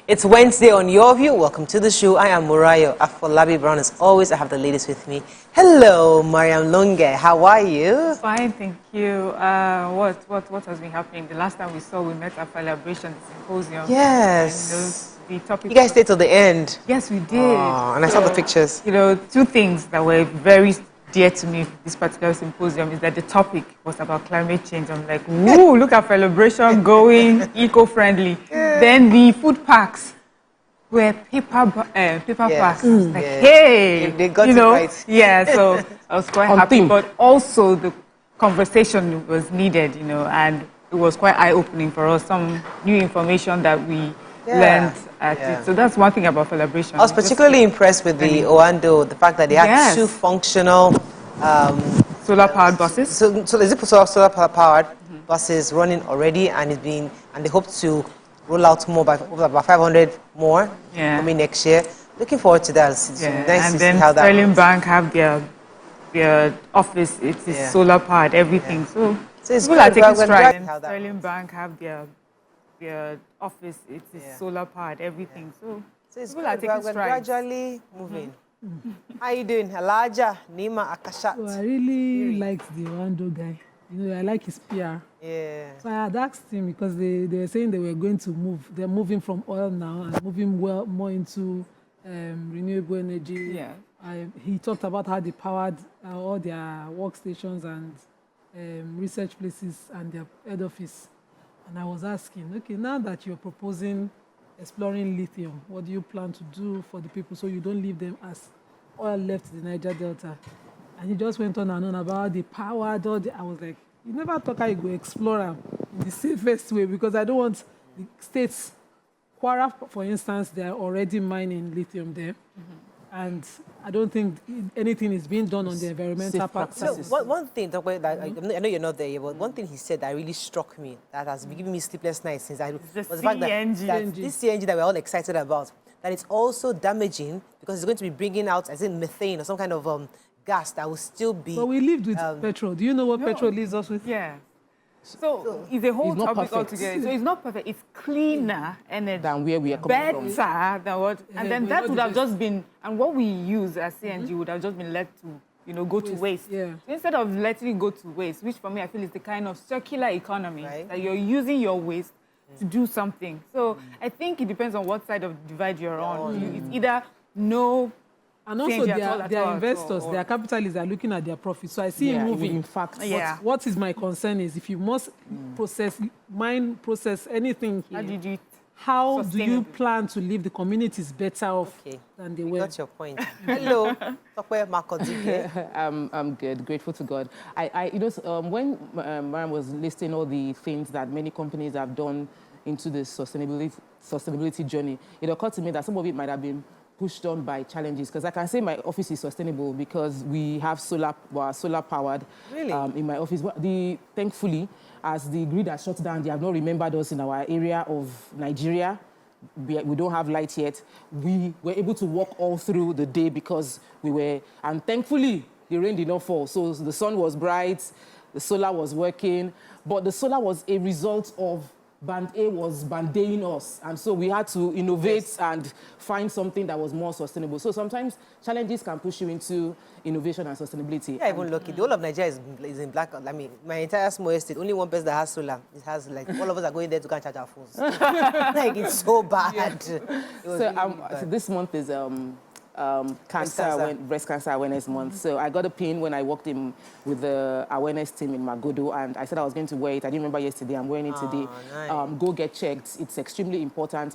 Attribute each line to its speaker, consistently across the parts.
Speaker 1: It's Wednesday on YourView. Welcome to the show. I am Murayo Afolabi Brown. As always, I have the ladies with me. Hello, Mariam Longe. How are you?
Speaker 2: Fine, thank you. What has been happening? The last time we met at Celebration, the symposium.
Speaker 1: Yes.
Speaker 2: And, the topic.
Speaker 1: You guys stayed till the end.
Speaker 2: Yes, we did.
Speaker 1: Oh, and I saw the pictures.
Speaker 2: Two things that were very dear to me this particular symposium is that the topic was about climate change. I'm like, woo, look at Celebration going eco-friendly. Yeah. Then the food packs were paper packs. Like, hey,
Speaker 1: they got it right.
Speaker 2: Yeah, so I was quite happy. But also the conversation was needed, and it was quite eye-opening for us. Some new information that we learned at it. So that's one thing about Celebration.
Speaker 1: I was particularly impressed with the Oando, the fact that they had two functional
Speaker 2: solar-powered buses.
Speaker 1: So is it solar-powered buses running already, and they hope to roll out more by about 500 more coming next year. Looking forward to that. Nice
Speaker 2: and
Speaker 1: to
Speaker 2: then
Speaker 1: see how that
Speaker 2: Sterling Bank have their office. It is solar-powered, everything. So people are taking stride. Sterling Bank have their office. It is solar-powered, everything. So people are taking stride.
Speaker 1: Gradually moving. How are you doing? Elijah, Nima, Akashat.
Speaker 3: So I really liked the Wando guy. I like his PR.
Speaker 1: Yeah.
Speaker 3: So I had asked him because they were saying they were going to move. They're moving from oil now and moving more into renewable energy.
Speaker 2: Yeah.
Speaker 3: He talked about how they powered all their workstations and research places and their head office. And I was asking, okay, now that you're proposing exploring lithium, what do you plan to do for the people so you don't leave them as oil left the Niger Delta? And he just went on and on about the power. I was like, you never talk how you go explore them in the safest way, because I don't want the states. Kwara, for instance, they are already mining lithium there. And I don't think anything is being done on the environmental practices.
Speaker 1: So one thing, I know you're not there yet, but one thing he said that really struck me, that has been giving me sleepless nights since was the fact that this CNG that we're all excited about, that it's also damaging because it's going to be bringing out, as in methane or some kind of gas that will still be...
Speaker 3: But we lived with petrol. Do you know what petrol leaves us with?
Speaker 2: Yeah. So it's a whole topic altogether. So it's not perfect. It's cleaner energy
Speaker 4: than where we are coming from.
Speaker 2: Better than what... And then that would have just been... And what we use as CNG would have just been let to, go to waste.
Speaker 3: Yeah.
Speaker 2: So instead of letting it go to waste, which for me I feel is the kind of circular economy, that you're using your waste to do something. So I think it depends on what side of the divide you're on. It's either no...
Speaker 3: And also their investors, their capitalists are looking at their profits. So I see him moving.
Speaker 4: In fact,
Speaker 3: what is my concern is if you must process anything here, how do you plan to leave the communities better off than they were?
Speaker 1: That's your point. Hello,
Speaker 4: I'm good, grateful to God. When Mariam was listing all the things that many companies have done into the sustainability journey, it occurred to me that some of it might have been pushed on by challenges, because I can say my office is sustainable because we have solar powered in my office. Thankfully, as the grid has shut down, they have not remembered us in our area of Nigeria. We don't have light yet. We were able to walk all through the day because and thankfully, the rain did not fall. So the sun was bright, the solar was working, but the solar was a result of Band A was band-aiding us, and so we had to innovate and find something that was more sustainable. So sometimes challenges can push you into innovation and sustainability.
Speaker 1: Yeah, even lucky. The whole of Nigeria is in black. I mean, my entire small estate, only one person that has solar. It has all of us are going there to go and charge our phones. It's so bad.
Speaker 4: So this month is breast cancer awareness month. So I got a pin when I walked in with the awareness team in Magodo, and I said I was going to wear it. I didn't remember yesterday. I'm wearing it today.
Speaker 1: Nice.
Speaker 4: Go get checked. It's extremely important.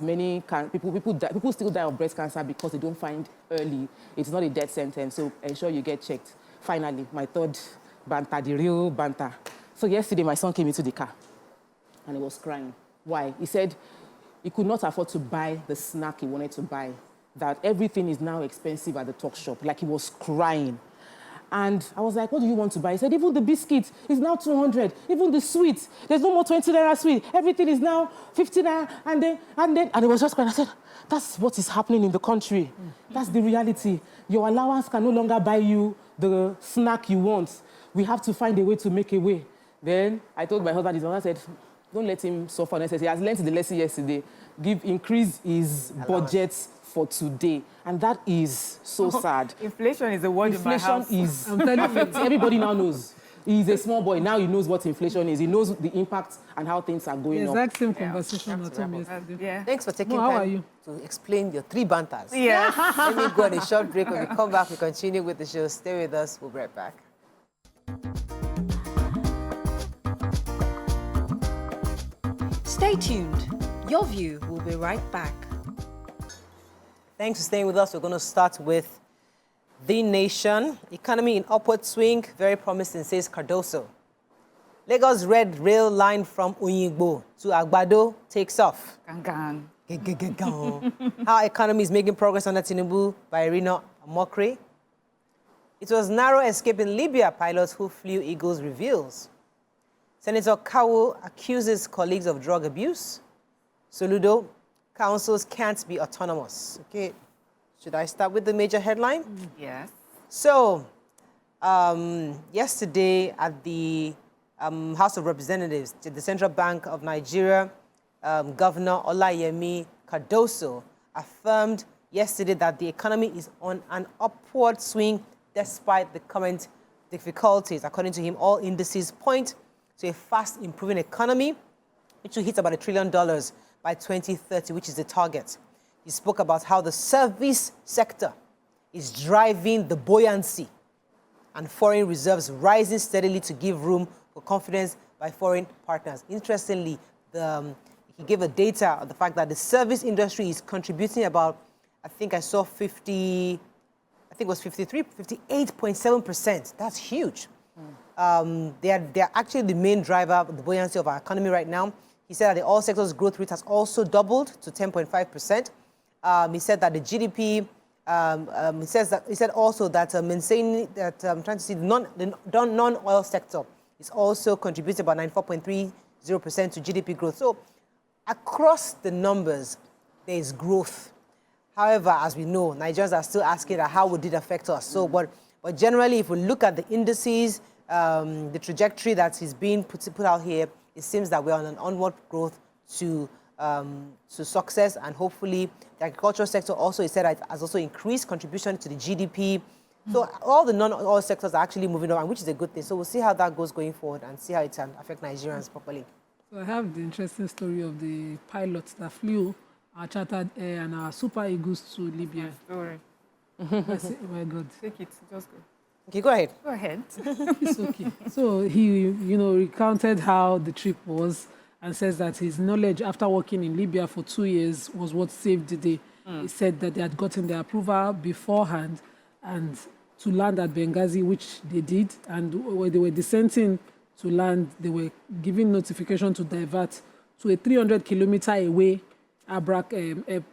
Speaker 4: People still die of breast cancer because they don't find early. It's not a death sentence. So ensure you get checked. Finally, my third banter, the real banter. So yesterday, my son came into the car, and he was crying. Why? He said he could not afford to buy the snack he wanted to buy, that everything is now expensive at the talk shop. Like, he was crying. And I was like, what do you want to buy? He said, even the biscuit is now 200. Even the sweet, there's no more 20 naira sweet. Everything is now 50 naira. And he was just crying. I said, that's what is happening in the country. That's the reality. Your allowance can no longer buy you the snack you want. We have to find a way to make a way. Then I told my husband, I said, don't let him suffer necessarily. He has learned the lesson yesterday. Increase his budget for today. And that is so sad.
Speaker 2: Inflation is a word in my house.
Speaker 4: Inflation is affecting. Everybody now knows. He's a small boy. Now he knows what inflation is. He knows the impact and how things are going up.
Speaker 3: Exact same conversation at home yesterday.
Speaker 2: Yeah.
Speaker 1: Thanks for taking
Speaker 3: how are
Speaker 1: time
Speaker 3: you?
Speaker 1: to explain your 3 banters.
Speaker 2: Yeah.
Speaker 1: Let me go on a short break. When we come back, we continue with the show. Stay with us. We'll be right back.
Speaker 5: Stay tuned. Your View will be right back.
Speaker 1: Thanks for staying with us. We're going to start with The Nation. Economy in upward swing, very promising, says Cardoso. Lagos red rail line from Uyingbo to Agbado takes off.
Speaker 2: Gang.
Speaker 1: How economy is making progress under Tinubu by Irina Amokri. It was narrow escape in Libya, pilots who flew Eagles reveals. Senator Kawu accuses colleagues of drug abuse. Soludo, councils can't be autonomous. Okay, should I start with the major headline?
Speaker 2: Yes.
Speaker 1: So, yesterday at the House of Representatives, the Central Bank of Nigeria, Governor Olayemi Cardoso affirmed yesterday that the economy is on an upward swing despite the current difficulties. According to him, all indices point to a fast improving economy, which will hit about $1 trillion by 2030, which is the target. He spoke about how the service sector is driving the buoyancy and foreign reserves rising steadily to give room for confidence by foreign partners. Interestingly, he gave a data of the fact that the service industry is contributing about, I think I saw 58.7%. That's huge. They are actually the main driver of the buoyancy of our economy right now. He said that the all sectors growth rate has also doubled to 10.5%. He said that the GDP, he said also that maintaining that I'm trying to see the non-oil sector is also contributing about 94.30% to GDP growth. So across the numbers, there is growth. However, as we know, Nigerians are still asking how would it affect us. So, but generally, if we look at the indices, the trajectory that is being put out here, it seems that we're on an onward growth to success, and hopefully the agricultural sector also, he said, has also increased contribution to the GDP. So all the non-oil sectors are actually moving on, which is a good thing. So we'll see how that goes going forward and see how it can affect Nigerians properly.
Speaker 3: So I have the interesting story of the pilots that flew our chartered air and our Super Eagles to Libya.
Speaker 2: Story.
Speaker 3: Oh my God.
Speaker 2: Take it. Just go.
Speaker 1: Okay, go ahead.
Speaker 2: Go ahead.
Speaker 3: It's okay. So he, recounted how the trip was and says that his knowledge after working in Libya for 2 years was what saved the day. He said that they had gotten the approval beforehand and to land at Benghazi, which they did. And when they were descending to land, they were given notification to divert to a 300-kilometer away Abrak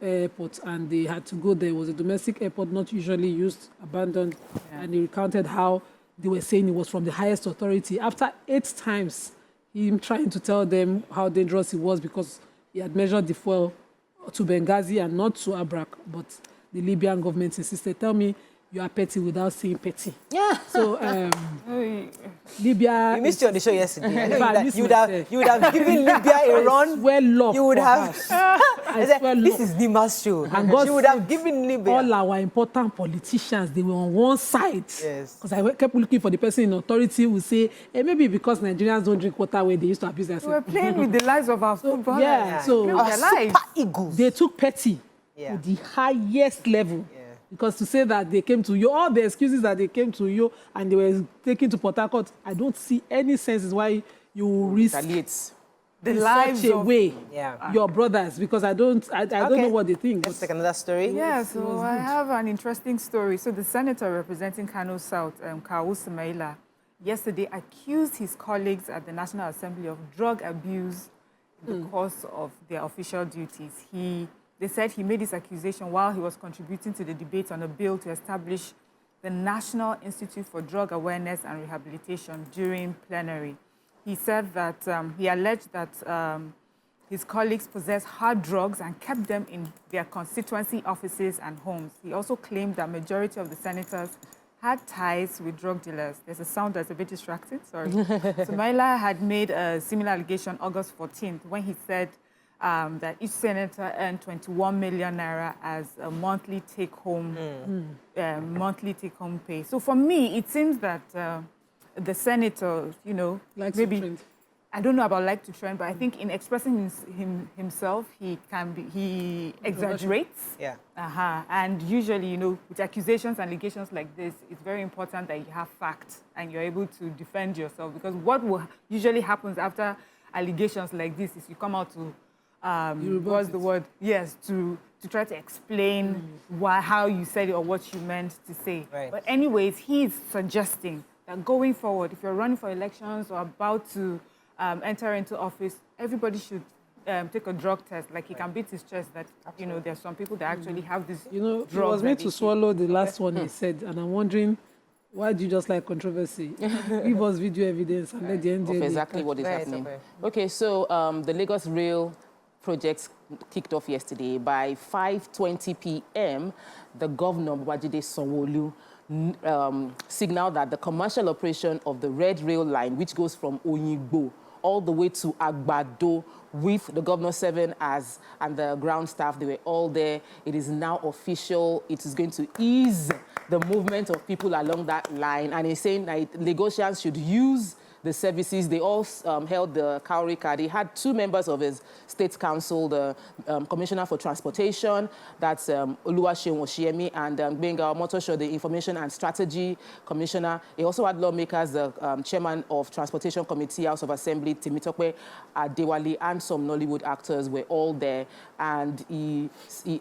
Speaker 3: airport, and they had to go there. It was a domestic airport, not usually used, abandoned. Yeah. And he recounted how they were saying it was from the highest authority. After 8 times, him trying to tell them how dangerous it was because he had measured the fuel to Benghazi and not to Abrak, but the Libyan government insisted, tell me you are petty without saying petty. Yeah. So Libya.
Speaker 1: You missed you on the show yesterday. I know you would have given Libya a run.
Speaker 3: You would have.
Speaker 1: This is Nima's show. And God, you would have given Libya.
Speaker 3: All our important politicians, they were on one side.
Speaker 1: Yes.
Speaker 3: Because I kept looking for the person in authority who say, maybe because Nigerians don't drink water where they used to abuse themselves.
Speaker 2: We're playing with the lives of our footballers.
Speaker 3: Yeah. So
Speaker 1: our Super Eagles.
Speaker 3: They took petty to the highest level. Yeah. Because to say that they came to you, all the excuses that they came to you and they were taken to Port Harcourt, I don't see any sense why you risk
Speaker 2: the lives
Speaker 3: such a
Speaker 2: of
Speaker 3: way your brothers, because I don't know what they think.
Speaker 1: Let's take another story.
Speaker 2: Yeah, so I have an interesting story. So the senator representing Kano South, Kawu Sumaila, yesterday accused his colleagues at the National Assembly of drug abuse in the course of their official duties. They said he made this accusation while he was contributing to the debate on a bill to establish the National Institute for Drug Awareness and Rehabilitation during plenary. He said that he alleged that his colleagues possessed hard drugs and kept them in their constituency offices and homes. He also claimed that majority of the senators had ties with drug dealers. There's a sound that's a bit distracting, sorry. Sumaila had made a similar allegation August 14th when he said that each senator earned 21 million naira as a monthly take-home pay. So for me, it seems that the senator, you know,
Speaker 3: Likes
Speaker 2: maybe
Speaker 3: to trend.
Speaker 2: I don't know about like to trend, but I think in expressing himself, he exaggerates.
Speaker 1: Yeah.
Speaker 2: And usually, you know, with accusations and allegations like this, it's very important that you have facts and you're able to defend yourself, because what will usually happens after allegations like this is you come out to what's the word? Yes, to try to explain how you said it or what you meant to say.
Speaker 1: Right.
Speaker 2: But anyways, he's suggesting that going forward, if you're running for elections or about to enter into office, everybody should take a drug test. Like he can beat his chest that, you know, there's some people that actually have this
Speaker 3: You know, he
Speaker 2: drug
Speaker 3: was
Speaker 2: that
Speaker 3: meant
Speaker 2: they
Speaker 3: to
Speaker 2: take.
Speaker 3: swallow the last one he said, and I'm wondering, why do you just like controversy? Give us video evidence and let the
Speaker 4: Of
Speaker 3: NDLA
Speaker 4: exactly what is
Speaker 1: Right,
Speaker 4: happening.
Speaker 1: okay.
Speaker 4: Okay, so the Lagos Rail project kicked off yesterday. By 5:20 p.m., the governor, Babajide Sanwo-Olu, signaled that the commercial operation of the Red Rail line, which goes from Oyingbo all the way to Agbado, with the governor serving as, and the ground staff, they were all there. It is now official. It is going to ease the movement of people along that line. And he's saying that Lagosians should use the services. They all held the Cowrie card. He had two members of his state council, the Commissioner for Transportation, that's Oluwaseun Oshiemi, and Gbenga Omotosho, the Information and Strategy Commissioner. He also had lawmakers, the Chairman of Transportation Committee, House of Assembly, Timitope Adewale, and some Nollywood actors were all there. And he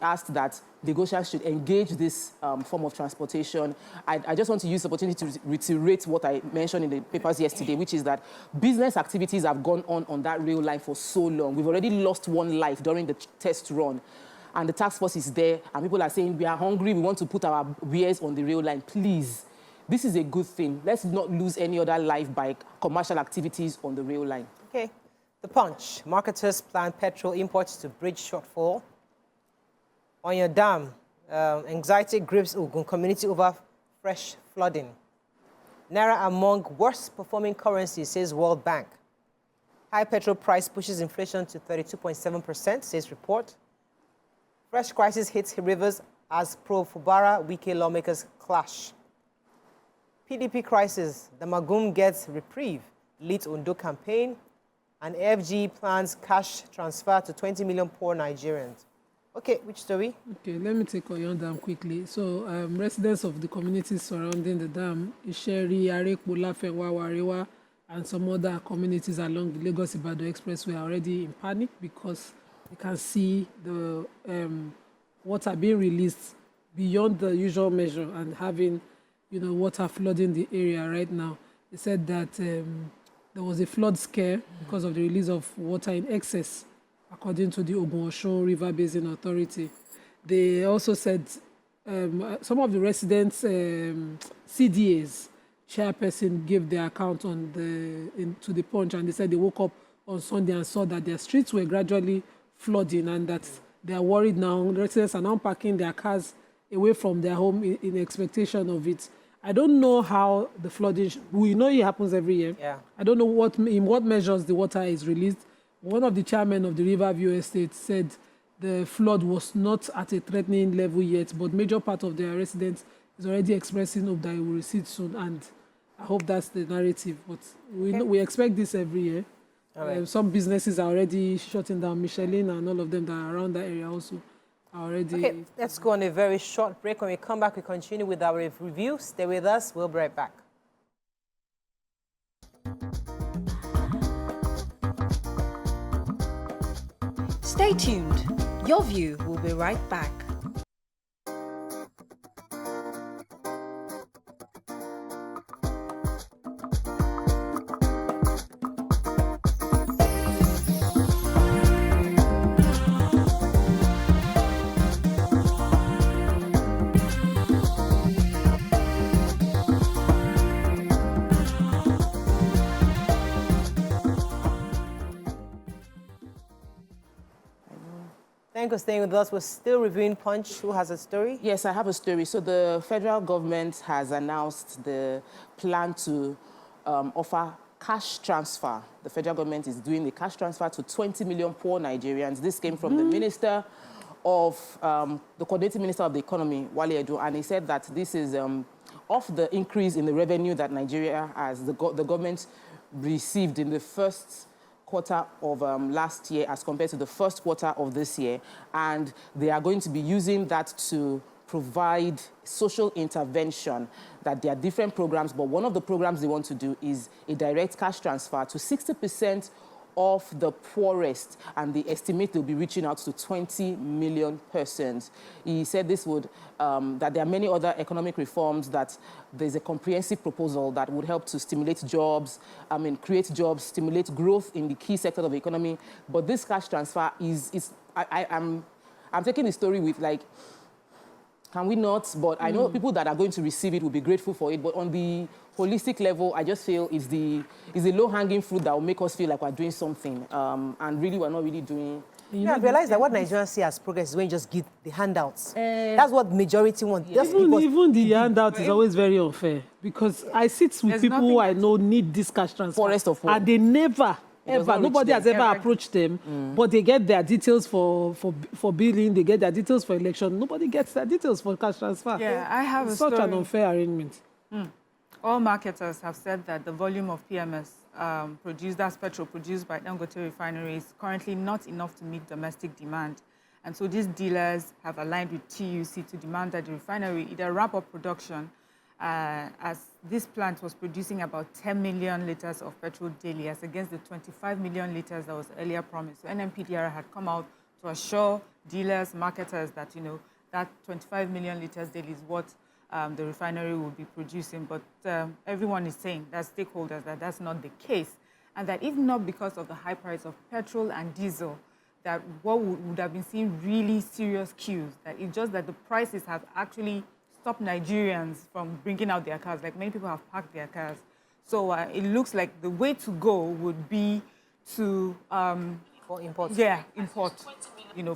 Speaker 4: asked that Lagosians should engage this form of transportation. I just want to use the opportunity to reiterate what I mentioned in the papers yesterday, which is that business activities have gone on that rail line for so long. We've already lost one life during the test run. And the task force is there, and people are saying, we are hungry, we want to put our wares on the rail line. Please, this is a good thing. Let's not lose any other life by commercial activities on the rail line.
Speaker 1: Okay. The Punch. Marketers plan petrol imports to bridge shortfall. On your dam, anxiety grips Ogun community over fresh flooding. Naira among worst performing currencies, says World Bank. High petrol price pushes inflation to 32.7%, says report. Fresh crisis hits Rivers as pro-Fubara Wike lawmakers clash. PDP crisis, the Magum gets reprieve, leads Ondo campaign. And AFG plans cash transfer to 20 million poor Nigerians. Okay, which story?
Speaker 3: Okay, let me take Oyon Dam quickly. So, residents of the communities surrounding the dam, Isheri, Arekpo, Lafenwa, Warewa, and some other communities along the Lagos-Ibadan Expressway are already in panic because they can see the water being released beyond the usual measure and having, you know, water flooding the area right now. They said that there was a flood scare because of the release of water in excess, according to the Ogun-Osun River Basin Authority. They also said some of the residents' CDAs, chairperson, gave their account to the Punch, and they said they woke up on Sunday and saw that their streets were gradually flooding and that they are worried now. Residents are now parking their cars away from their home in expectation of it. I don't know how the flooding, we know it happens every year.
Speaker 1: Yeah.
Speaker 3: I don't know in what measures the water is released. One of the chairmen of the RiverView estate said the flood was not at a threatening level yet, but major part of their residents is already expressing hope that it will recede soon, and I hope that's the narrative. But we expect this every year.
Speaker 1: Right.
Speaker 3: Some businesses are already shutting down. Michelin and all of them that are around that area also are already...
Speaker 1: Okay, let's go on a very short break. When we come back, we continue with our review. Stay with us. We'll be right back.
Speaker 5: Stay tuned. Your View will be right back.
Speaker 1: Thank you for staying with us. We're still reviewing Punch. Who has a story?
Speaker 4: Yes, I have a story. So the federal government has announced the plan to offer cash transfer. The federal government is doing the cash transfer to 20 million poor Nigerians. This came from the Minister of, the Coordinating Minister of the Economy, Wale Edo, and he said that this is of the increase in the revenue that Nigeria has, the government received in the first quarter of last year as compared to the first quarter of this year. And they are going to be using that to provide social intervention, that there are different programs, but one of the programs they want to do is a direct cash transfer to 60% of the poorest, and they estimate they'll be reaching out to 20 million persons. He said this would, that there are many other economic reforms, that there's a comprehensive proposal that would help to stimulate jobs, create jobs, stimulate growth in the key sectors of the economy. But this cash transfer I'm taking the story with, like, can we not? But I know people that are going to receive it will be grateful for it. But on the holistic level, I just feel it's the low-hanging fruit that will make us feel like we're doing something. And really, we're not really doing.
Speaker 1: I realize that what Nigerians see as progress is when you just give the handouts. That's what majority want.
Speaker 3: Yeah. Even the handout is always very unfair, because I sit with people who I know need this cash transfer, and they never, ever, nobody has ever approached them, but they get their details for billing, they get their details for election. Nobody gets their details for cash transfer.
Speaker 2: Yeah, I have a
Speaker 3: such an unfair arrangement.
Speaker 2: All marketers have said that the volume of PMS petrol produced by Dangote refinery is currently not enough to meet domestic demand. And so these dealers have aligned with TUC to demand that the refinery either ramp up production, as this plant was producing about 10 million litres of petrol daily, as against the 25 million litres that was earlier promised. So NMPDR had come out to assure dealers, marketers that, that 25 million litres daily is what the refinery will be producing. But everyone is saying, that stakeholders, that that's not the case. And that if not because of the high price of petrol and diesel, that what would have been seeing really serious queues, that it's just that the prices have actually stopped Nigerians from bringing out their cars. Like, many people have parked their cars. So it looks like the way to go would be to
Speaker 1: import.
Speaker 2: Yeah, import,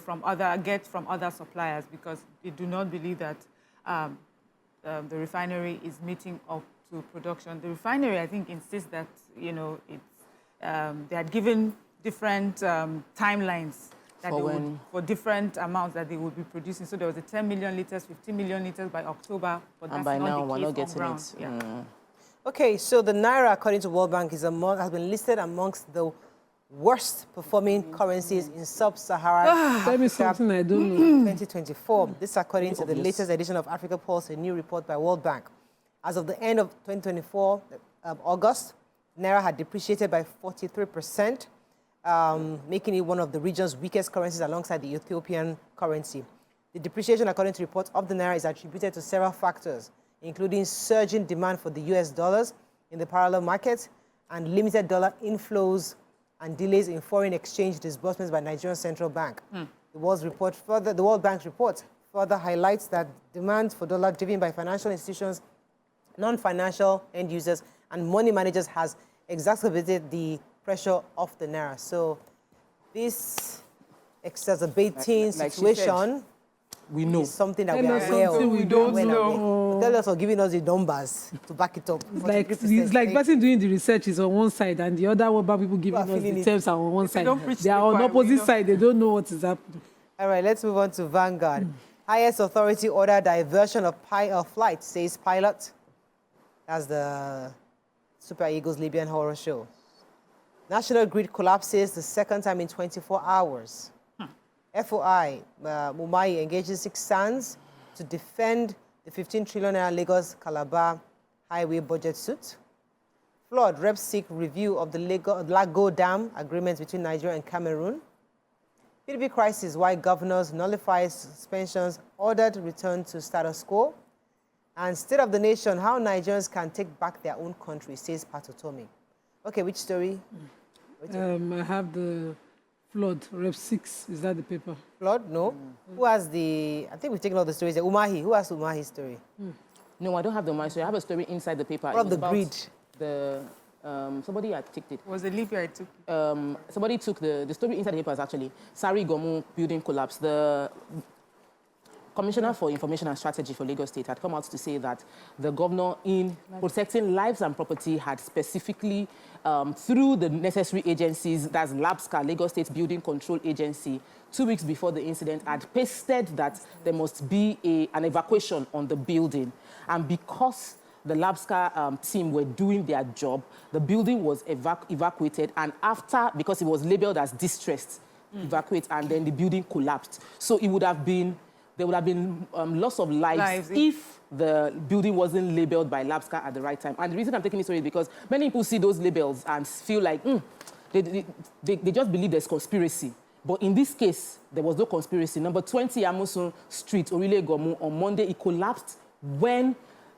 Speaker 2: from other suppliers, because they do not believe that the refinery is meeting up to production. The refinery, I think, insists that they had given different timelines that for different amounts that they would be producing. So there was a 10 million litres, 15 million litres by October, but that's
Speaker 4: by
Speaker 2: not
Speaker 4: now,
Speaker 2: the
Speaker 4: we're
Speaker 2: case
Speaker 4: not getting
Speaker 2: on ground.
Speaker 4: it.
Speaker 2: Yeah.
Speaker 1: Okay, so the Naira, according to World Bank, has been listed amongst the worst performing currencies in sub-Saharan
Speaker 3: Tell me something I don't know.
Speaker 1: 2024. This according to the latest edition of Africa Pulse, a new report by World Bank. As of the end of 2024, August, Naira had depreciated by 43%, making it one of the region's weakest currencies alongside the Ethiopian currency. The depreciation, according to reports of the Naira, is attributed to several factors, including surging demand for the US dollars in the parallel market and limited dollar inflows and delays in foreign exchange disbursements by Nigerian Central Bank. The World Bank's report further highlights that demand for dollar driven by financial institutions, non-financial end users, and money managers has exacerbated the pressure of the Naira. So this exacerbating situation
Speaker 4: we know.
Speaker 1: is something that we are aware of.
Speaker 3: We don't know.
Speaker 1: Tell us or giving us the numbers to back it up.
Speaker 3: It's like person doing the research is on one side, and the other one people giving us the terms are on one side. They are on opposite side. They don't know what is happening.
Speaker 1: All right, let's move on to Vanguard. Highest authority order diversion of flight, says pilot. That's the Super Eagles Libyan horror show. National grid collapses the second time in 24 hours. FOI, Mumbai engages 6 SANs to defend the 15 trillion naira Lagos Calabar highway budget suit. Flood, reps seek review of the Lago Dam agreement between Nigeria and Cameroon. PDP crisis, why governors nullify suspensions, ordered return to status quo. And State of the Nation, how Nigerians can take back their own country, says Patotomi. Okay, which story?
Speaker 3: I have the flood, Rep 6. Is that the paper?
Speaker 1: Flood? No. Who has the... I think we've taken all the stories. Umahi. Who has Umahi's story?
Speaker 4: No, I don't have the Umahi story. I have a story inside the paper.
Speaker 1: What of the grid?
Speaker 4: The somebody had ticked it.
Speaker 2: Was it Libya I took?
Speaker 4: Somebody took the story inside the papers, actually. Sari Gomu building collapse. The Commissioner for Information and Strategy for Lagos State had come out to say that the governor, in protecting lives and property, had specifically, through the necessary agencies, that's LABSCA, Lagos State Building Control Agency, 2 weeks before the incident, had pasted that there must be an evacuation on the building. And because the LABSCA team were doing their job, the building was evacuated, and after, because it was labeled as distressed, evacuate, and then the building collapsed. So it would have been, there would have been loss of lives if the building wasn't labeled by LABSCA at the right time. And the reason I'm taking this story is because many people see those labels and feel like they just believe there's conspiracy. But in this case, there was no conspiracy. Number 20 Amusun Street, Orile Gomu, on Monday, it collapsed when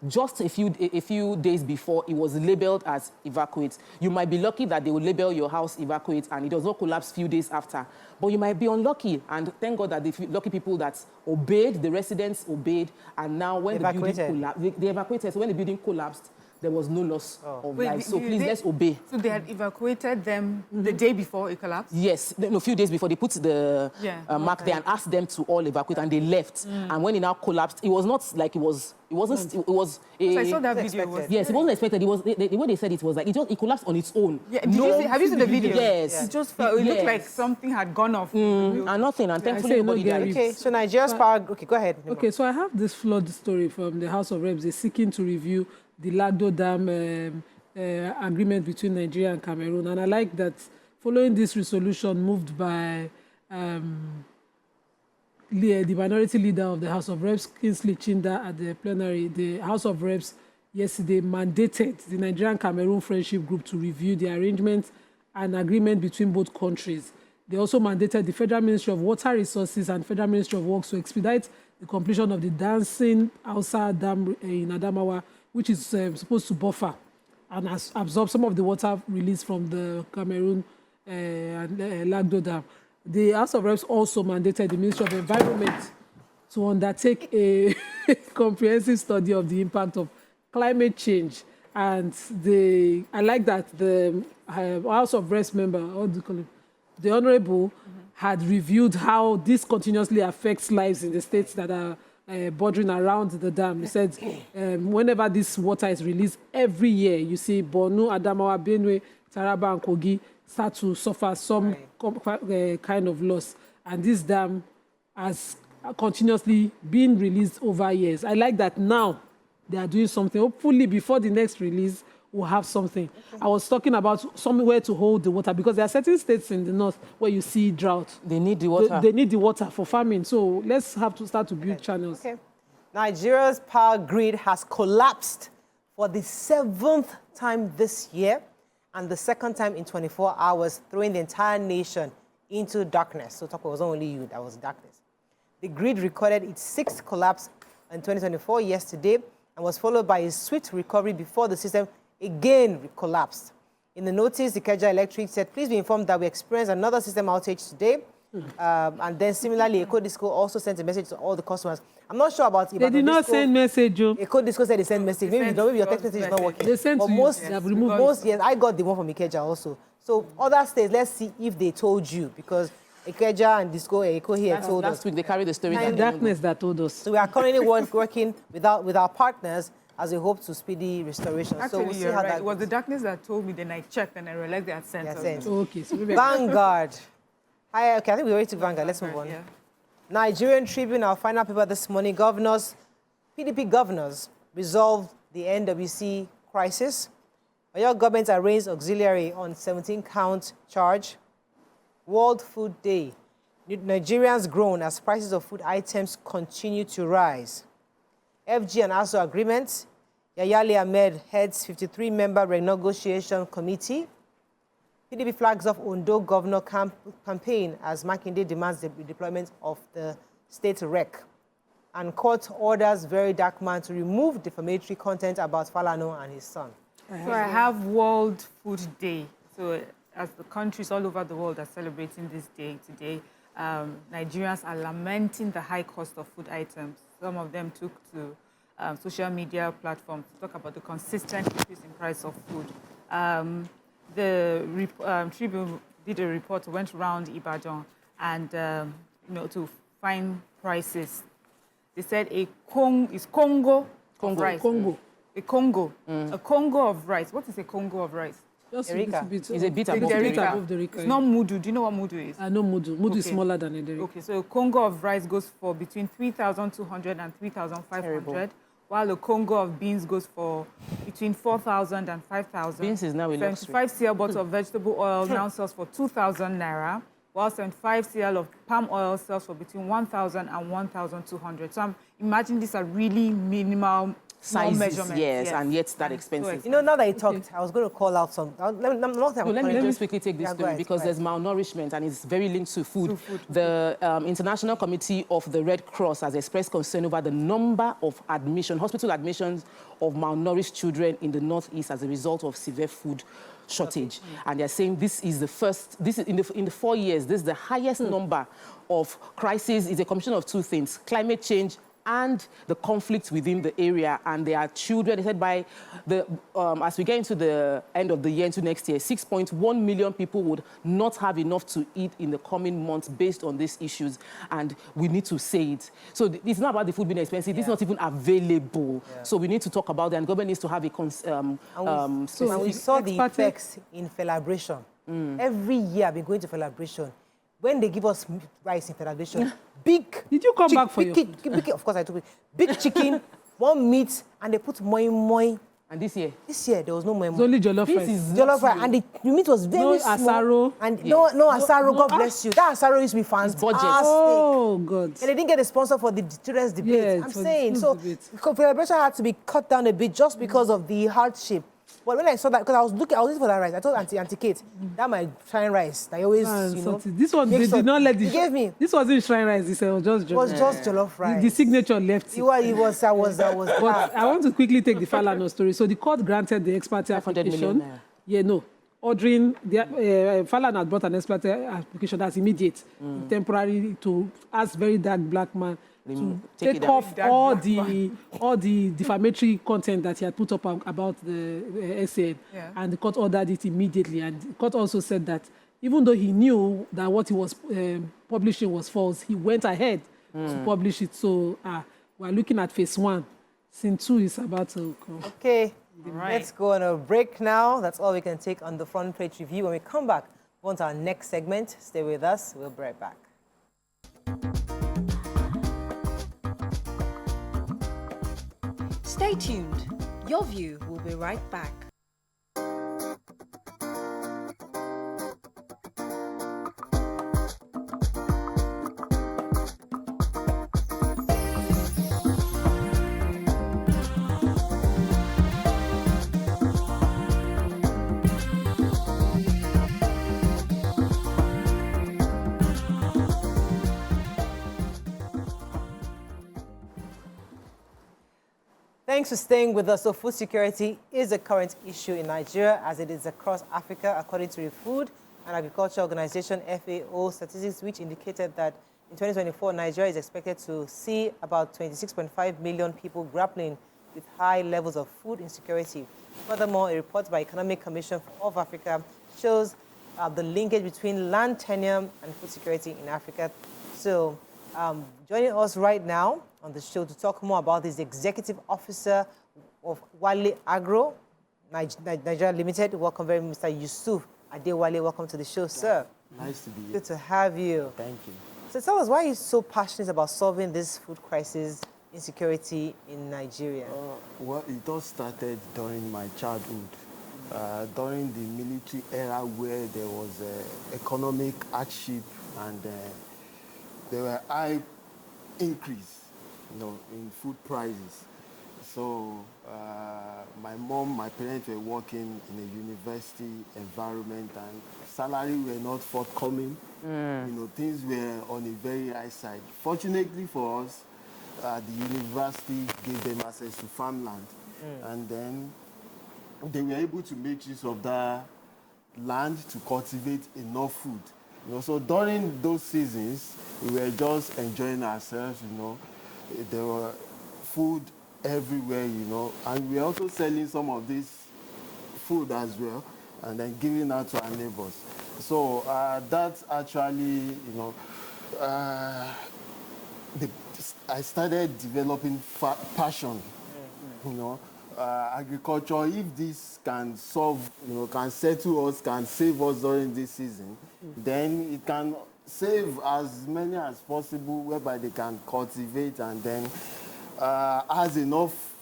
Speaker 4: just a few days before it was labeled as evacuate. You might be lucky that they will label your house evacuate and it does not collapse few days after. But you might be unlucky, and thank God that the lucky people that obeyed, the residents obeyed, and now when the building collapsed, they evacuated. So when the building collapsed, there was no loss of life. So please, let's obey.
Speaker 2: So they had evacuated them the day before it collapsed?
Speaker 4: Yes, a few days before. They put the mark there and asked them to all evacuate, and they left. And when it now collapsed, it was not like it was
Speaker 2: I saw that video.
Speaker 4: Yes, it wasn't expected. It was the way they said it was like it collapsed on its own.
Speaker 2: Yeah. Have you seen the video?
Speaker 4: Yes.
Speaker 2: It just felt, it looked like something had gone off.
Speaker 4: And nothing, and thankfully nobody died.
Speaker 1: Okay, so Nigeria's power... Okay, go ahead.
Speaker 3: Okay, so I have this flood story from the House of Reps. They're seeking to review the Lagdo Dam agreement between Nigeria and Cameroon. And I like that following this resolution moved by the minority leader of the House of Reps, Kingsley Chinda, at the plenary, the House of Reps yesterday mandated the Nigerian-Cameroon Friendship Group to review the arrangement and agreement between both countries. They also mandated the Federal Ministry of Water Resources and Federal Ministry of Works to expedite the completion of the Dancing Hausa Dam in Adamawa, which is supposed to buffer and absorb some of the water released from the Cameroon Lagdo Dam. The House of Reps also mandated the Ministry of Environment to undertake a comprehensive study of the impact of climate change. And I like that the House of Reps member, what do you call it? The Honorable had reviewed how this continuously affects lives in the states that are bordering around the dam. He said whenever this water is released, every year you see Borno, Adamawa, Benue, Taraba, and Kogi start to suffer some kind of loss. And this dam has continuously been released over years. I like that now they are doing something. Hopefully before the next release, we'll have something. Okay. I was talking about somewhere to hold the water because there are certain states in the north where you see drought.
Speaker 4: They need the water.
Speaker 3: They need the water for farming. So let's have to start to build channels.
Speaker 1: Okay. Nigeria's power grid has collapsed for the 7th time this year and the 2nd time in 24 hours, throwing the entire nation into darkness. So it was not only you, that was darkness. The grid recorded its 6th collapse in 2024 yesterday and was followed by a swift recovery before the system again collapsed. In the notice, the Ikeja Electric said, please be informed that we experienced another system outage today. And then similarly, Ecodisco also sent a message to all the customers. I'm not sure about it.
Speaker 3: They did not send message, Joe.
Speaker 1: Ecodisco said they sent message. Maybe your text message is not working.
Speaker 3: They sent
Speaker 1: but
Speaker 3: to
Speaker 1: most,
Speaker 3: you.
Speaker 1: yes, most, yes, I got the one from Ikeja also. So other states, let's see if they told you, because Ikeja and Disco, Eco here told us.
Speaker 4: Last week they carried the story.
Speaker 3: Darkness that told us.
Speaker 1: So we are currently working with our partners as we hope to speedy restoration.
Speaker 2: Actually,
Speaker 1: so we'll see
Speaker 2: you're
Speaker 1: how
Speaker 2: right.
Speaker 1: that
Speaker 2: It was the darkness that told me, then I checked and I realized they had sent us.
Speaker 3: Okay, so
Speaker 1: Vanguard. Hi, okay, I think we already took Vanguard. Let's move on.
Speaker 2: Yeah.
Speaker 1: Nigerian Tribune, our final paper this morning. PDP governors resolved the NWC crisis. Your government arranged auxiliary on 17-count charge. World Food Day. Nigerians groan as prices of food items continue to rise. FG and ASO agreement. Yayali Ahmed heads 53-member renegotiation committee. PDP flags off Ondo governor campaign as Makinde demands the deployment of the state rec. And court orders Very Dark Man to remove defamatory content about Falano and his son.
Speaker 2: So I have World Food Day. So as the countries all over the world are celebrating this day today, Nigerians are lamenting the high cost of food items. Some of them took to social media platforms to talk about the consistent increase in price of food. The Tribune did a report, went around Ibadan, and to find prices. They said is Congo of rice.
Speaker 3: Congo.
Speaker 2: A Congo. A Congo of rice. What is a Congo of rice?
Speaker 3: Just a little bit.
Speaker 4: It's a bit above
Speaker 3: the Rika.
Speaker 2: It's not mudu. Do you know what mudu is?
Speaker 3: I know mudu. Mudu is smaller than a derika.
Speaker 2: Okay, so a Congo of rice goes for between 3,200 and 3,500, while a Congo of beans goes for between 4,000 and 5,000.
Speaker 4: Beans is now a luxury.
Speaker 2: 75 cl bottle of vegetable oil now sells for 2,000 naira, while 75 cl of palm oil sells for between 1,000 and 1,200. So imagine these are really minimal
Speaker 4: sizes,
Speaker 2: measurements.
Speaker 4: yes, and yet that expensive.
Speaker 1: You know, now that you talked, I was going to call out some.
Speaker 4: Let me just quickly take this story because there's malnourishment and it's very linked to food. The International Committee of the Red Cross has expressed concern over the number of hospital admissions of malnourished children in the Northeast as a result of severe food shortage. And they're saying this is the first, in the 4 years, this is the highest number of crises. It's a combination of two things: climate change and the conflict within the area. And there are children, they said by the, as we get into the end of the year, into next year, 6.1 million people would not have enough to eat in the coming months based on these issues. And we need to say it. So it's not about the food being expensive, it's not even available. So we need to talk about that, and government needs to have a
Speaker 1: and we saw the effects in celebration. Every year I've been going to celebration. When they give us rice in celebration, big.
Speaker 3: Did you come back for your food?
Speaker 1: Big, of course I took it. Big chicken, one meat, and they put moi.
Speaker 4: And this year?
Speaker 1: This year, there was no moi.
Speaker 3: It's only jollof rice.
Speaker 1: Jollof rice, and the meat was very small.
Speaker 3: Asaro.
Speaker 1: And no asaro, God bless you. That asaro used to be fantastic.
Speaker 3: Oh, God.
Speaker 1: And they didn't get a sponsor for the children's debate.
Speaker 3: Yeah,
Speaker 1: I'm saying, so celebration had to be cut down a bit just because of the hardship. But when I saw that, because I was looking for that rice, I told Auntie Kate, that my shrine rice. I always,
Speaker 3: This one, they did not let
Speaker 1: He gave me.
Speaker 3: This wasn't shrine rice, it was just jollof.
Speaker 1: It was just jollof rice.
Speaker 3: The signature left it.
Speaker 1: I was.
Speaker 3: But I want to quickly take the Falana story. So the court granted the ex parte application. Ordering, Falana had brought an ex parte application that's immediate, temporary, to ask very dark black man to take off all the defamatory content that he had put up about the SAN, and the court ordered it immediately. And the court also said that even though he knew that what he was publishing was false, he went ahead to publish it. So we're looking at phase 1. Scene 2 is about to come.
Speaker 1: Okay, let's go on a break now. That's all we can take on the front page review. When we come back, we're on to our next segment. Stay with us. We'll be right back.
Speaker 5: Stay tuned. Your View will be right back.
Speaker 1: Thanks for staying with us. So food security is a current issue in Nigeria, as it is across Africa, according to the Food and Agriculture Organization, FAO, statistics which indicated that in 2024, Nigeria is expected to see about 26.5 million people grappling with high levels of food insecurity. Furthermore, a report by Economic Commission of Africa shows the linkage between land tenure and food security in Africa. So joining us right now on the show to talk more about this, Executive Officer of Wale Agro, Nigeria Limited. Welcome very much, Mr. Yusuf Adewale. Welcome to the show, sir.
Speaker 6: Nice to be here.
Speaker 1: Good to have you.
Speaker 6: Thank you.
Speaker 1: So tell us, why are you so passionate about solving this food crisis, insecurity in Nigeria?
Speaker 6: Well, it all started during my childhood, during the military era, where there was economic hardship and there were high increase, in food prices. So my parents were working in a university environment, and salary were not forthcoming. Things were on a very high side. Fortunately for us, the university gave them access to farmland, and then they were able to make use of that land to cultivate enough food. So during those seasons, we were just enjoying ourselves. There were food everywhere, and we were also selling some of this food as well, and then giving out to our neighbors. So that's actually, I started developing passion, agriculture. If this can solve, can settle us, can save us during this season, then it can save as many as possible, whereby they can cultivate and then has enough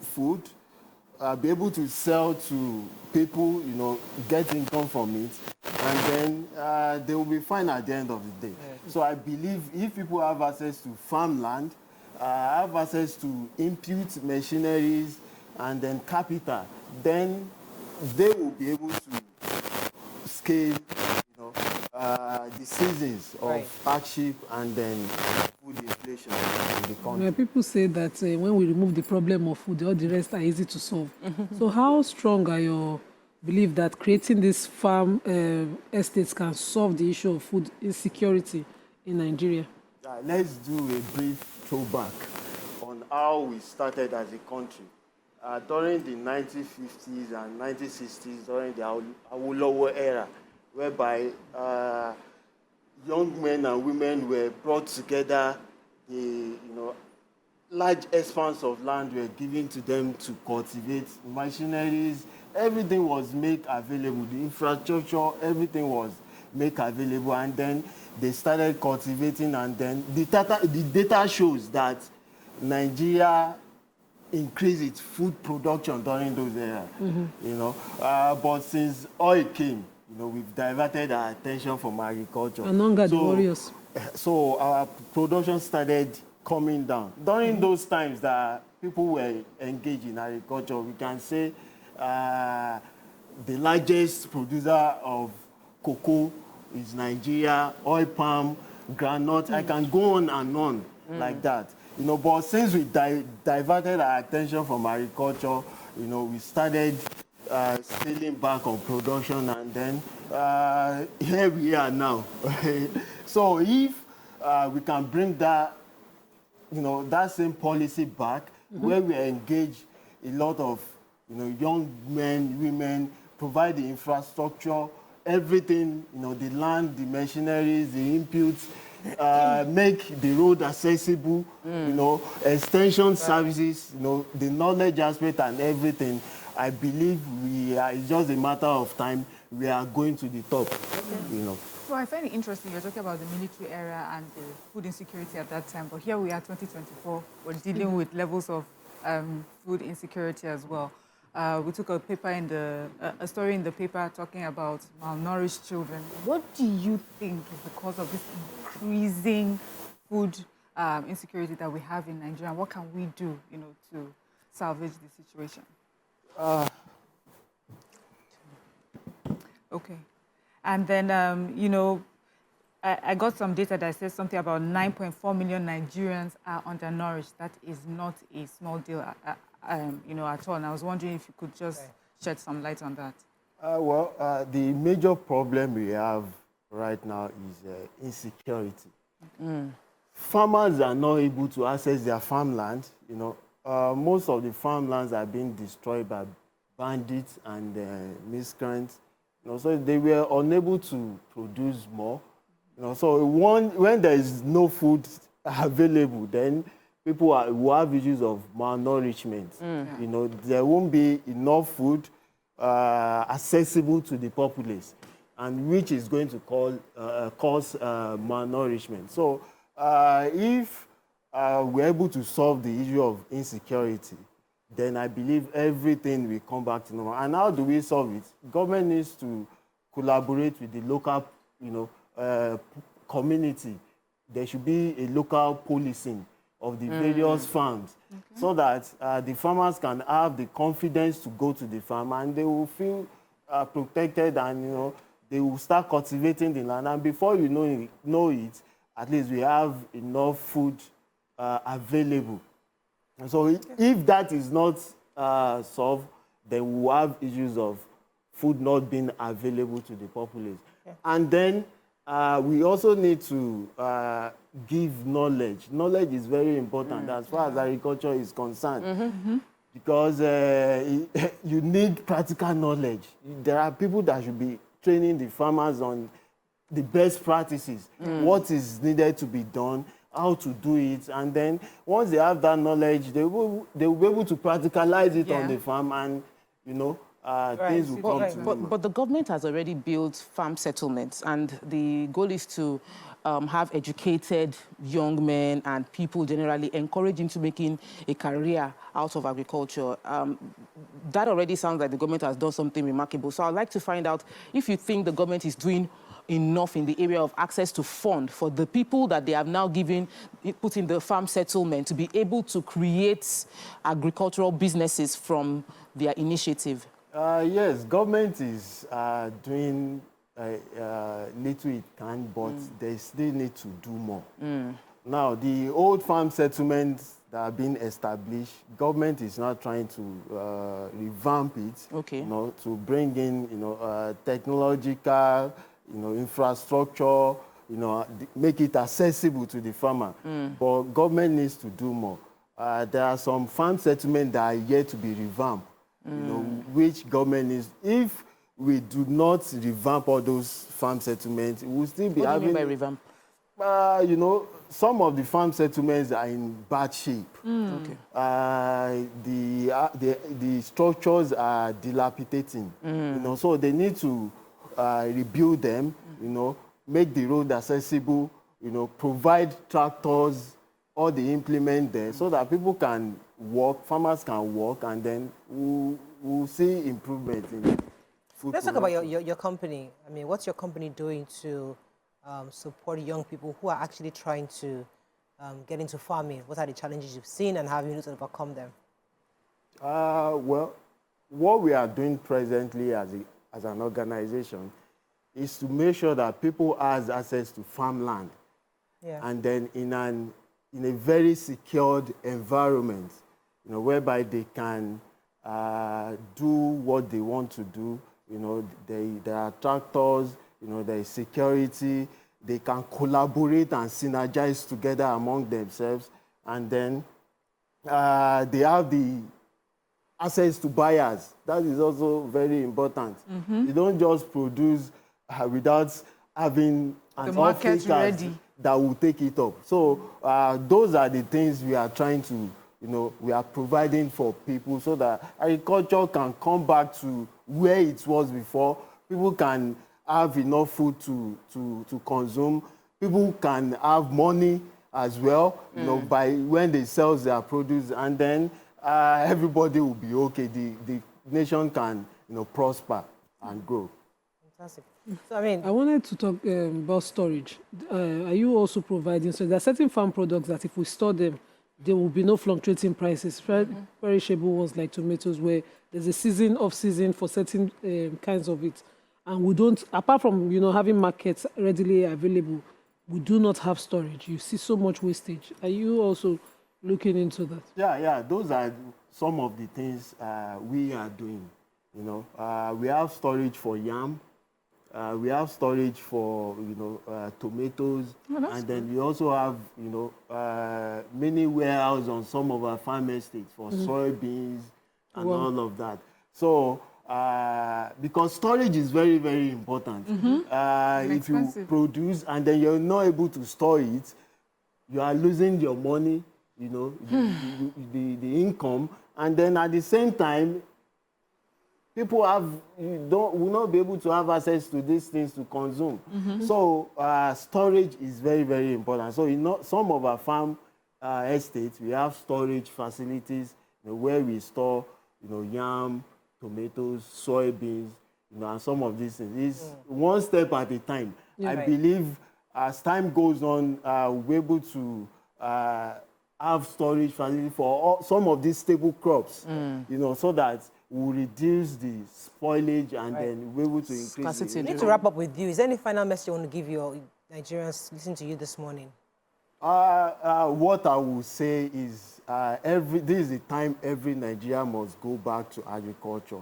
Speaker 6: food, be able to sell to people, get income from it, and then they will be fine at the end of the day. So I believe if people have access to farmland, have access to input machineries, and then capital, then they will be able to scale, the seasons of hardship and then food inflation in the country.
Speaker 3: People say that when we remove the problem of food, all the rest are easy to solve. So how strong are your belief that creating these farm estates can solve the issue of food insecurity in Nigeria?
Speaker 6: Let's do a brief throwback on how we started as a country. During the 1950s and 1960s, during the Awolowo era, whereby young men and women were brought together, the large expanse of land were given to them to cultivate, machineries, everything was made available, the infrastructure, everything was made available, and then they started cultivating, and then the data shows that Nigeria increased its food production during those eras. But since oil came, we've diverted our attention from agriculture.
Speaker 3: And hunger the warriors.
Speaker 6: So our production started coming down. During those times that people were engaged in agriculture, we can say the largest producer of cocoa is Nigeria, oil palm, groundnut. I can go on and on like that. But since we diverted our attention from agriculture, we started scaling back on production, and then here we are now. So if we can bring that, that same policy back, where we engage a lot of, young men, women, provide the infrastructure, everything, the land, the machineries, the inputs, make the road accessible, extension services, the knowledge aspect and everything. I believe it's just a matter of time, we are going to the top,
Speaker 2: So I find it interesting, you're talking about the military era and the food insecurity at that time, but here we are 2024, we're dealing with levels of food insecurity as well. We took a story in the paper talking about malnourished children. What do you think is the cause of this increasing food insecurity that we have in Nigeria? What can we do, to salvage the situation? Okay. And then, I got some data that says something about 9.4 million Nigerians are undernourished. That is not a small deal, at all. And I was wondering if you could just shed some light on that.
Speaker 6: The major problem we have right now is insecurity. Farmers are not able to access their farmland. Most of the farmlands are being destroyed by bandits and miscreants. So they were unable to produce more. So when there is no food available, then people will have issues of malnourishment. There won't be enough food accessible to the populace, and which is going to cause malnourishment. So if we're able to solve the issue of insecurity, then I believe everything will come back to normal. And how do we solve it? Government needs to collaborate with the local, community. There should be a local policing of the various farms, so that the farmers can have the confidence to go to the farm, and they will feel protected, and they will start cultivating the land. And before you know it, at least we have enough food available. And so if that is not solved, then we will have issues of food not being available to the populace. And then we also need to give knowledge. Knowledge is very important as far as agriculture is concerned. because you need practical knowledge. There are people that should be training the farmers on the best practices, what is needed to be done, how to do it, and then once they have that knowledge, they will be able to practicalize it on the farm, and things will come to
Speaker 4: but the government has already built farm settlements, and the goal is to have educated young men and people generally, encourage into making a career out of agriculture. That already sounds like the government has done something remarkable. So I'd like to find out if you think the government is doing enough in the area of access to fund for the people that they have now put in the farm settlement to be able to create agricultural businesses from their initiative.
Speaker 6: Yes, government is doing little it can, but they still need to do more. Now, the old farm settlements that are being established, government is now trying to revamp it, to bring in, technological, infrastructure, make it accessible to the farmer. But government needs to do more. There are some farm settlements that are yet to be revamped, which government needs. If we do not revamp all those farm settlements, we'll still be having...
Speaker 4: What do you mean by revamp?
Speaker 6: Some of the farm settlements are in bad shape. The structures are dilapidating. So they need to rebuild them, make the road accessible, provide tractors, all the implement there, so that people can walk, farmers can walk, and then we'll see improvement in food.
Speaker 1: Let's talk about your company. I mean, what's your company doing to support young people who are actually trying to get into farming? What are the challenges you've seen, and how have you been able to overcome them?
Speaker 6: Well, what we are doing presently as an organization is to make sure that people have access to farmland, and then in a very secured environment, whereby they can do what they want to do. There are tractors, there is security. They can collaborate and synergize together among themselves, and then they have the access to buyers. That is also very important. You don't just produce without having an market ready that will take it up. So those are the things we are trying to, we are providing for people, so that agriculture can come back to where it was before. People can have enough food to consume. People can have money as well, by when they sell their produce, and then everybody will be okay. The nation can, prosper and grow.
Speaker 1: Fantastic. So, I
Speaker 3: wanted to talk about storage. Are you also providing? So there are certain farm products that if we store them, there will be no fluctuating prices. Perishable ones like tomatoes, where there's a season, off-season for certain kinds of it. And we don't, apart from, having markets readily available, we do not have storage. You see so much wastage. Are you also looking into that?
Speaker 6: Yeah. Those are some of the things we are doing. We have storage for yam. We have storage for, tomatoes. And then we also have, many warehouses on some of our farm estates for soybeans and all of that. So, because storage is very, very important. If you produce and then you're not able to store it, you are losing your money, the income, and then at the same time, people will not be able to have access to these things to consume. So storage is very, very important. So some of our farm estates, we have storage facilities where we store, yam, tomatoes, soybeans, and some of these things. It's one step at a time. I believe as time goes on, we'll be able to have storage facilities for some of these staple crops, so that we'll reduce the spoilage and then we're able to increase it.
Speaker 1: I need to wrap up with you. Is there any final message you want to give your Nigerians listening to you this morning?
Speaker 6: What I will say is this is the time every Nigerian must go back to agriculture.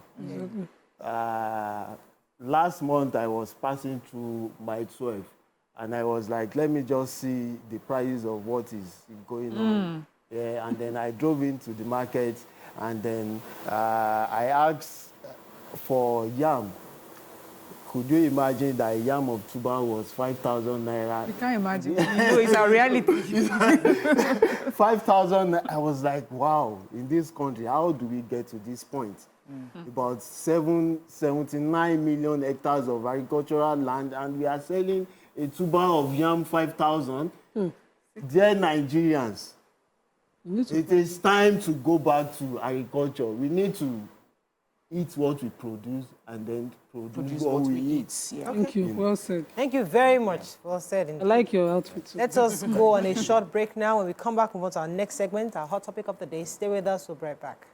Speaker 6: Last month, I was passing through my 12, and I was like, let me just see the prices of what is going on. And then I drove into the market, And then I asked for yam. Could you imagine that a yam of tuber was 5,000 naira?
Speaker 2: You can't imagine. You know, it's a reality.
Speaker 6: 5,000, I was like, wow, in this country, how do we get to this point? About 79 million hectares of agricultural land, and we are selling a tuber of yam 5,000. Dear Nigerians, it is time to go back to agriculture. We need to eat what we produce and then produce what we eat.
Speaker 3: Yeah. Thank you. Well said.
Speaker 1: Thank you very much. Well said.
Speaker 3: I like your outfit too.
Speaker 1: Let us go on a short break now. When we come back, we'll move on to our next segment, our hot topic of the day. Stay with us. We'll be right back.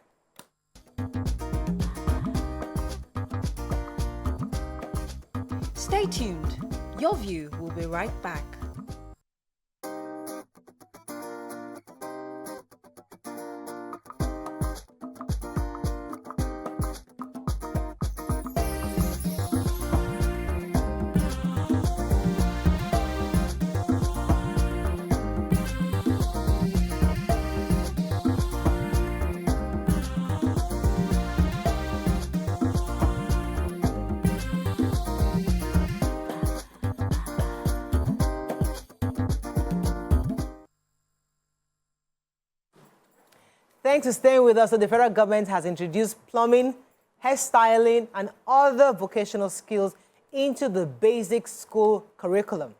Speaker 5: Stay tuned. Your View will be right back.
Speaker 1: Thanks for staying with us. So the federal government has introduced plumbing, hairstyling, and other vocational skills into the basic school curriculum.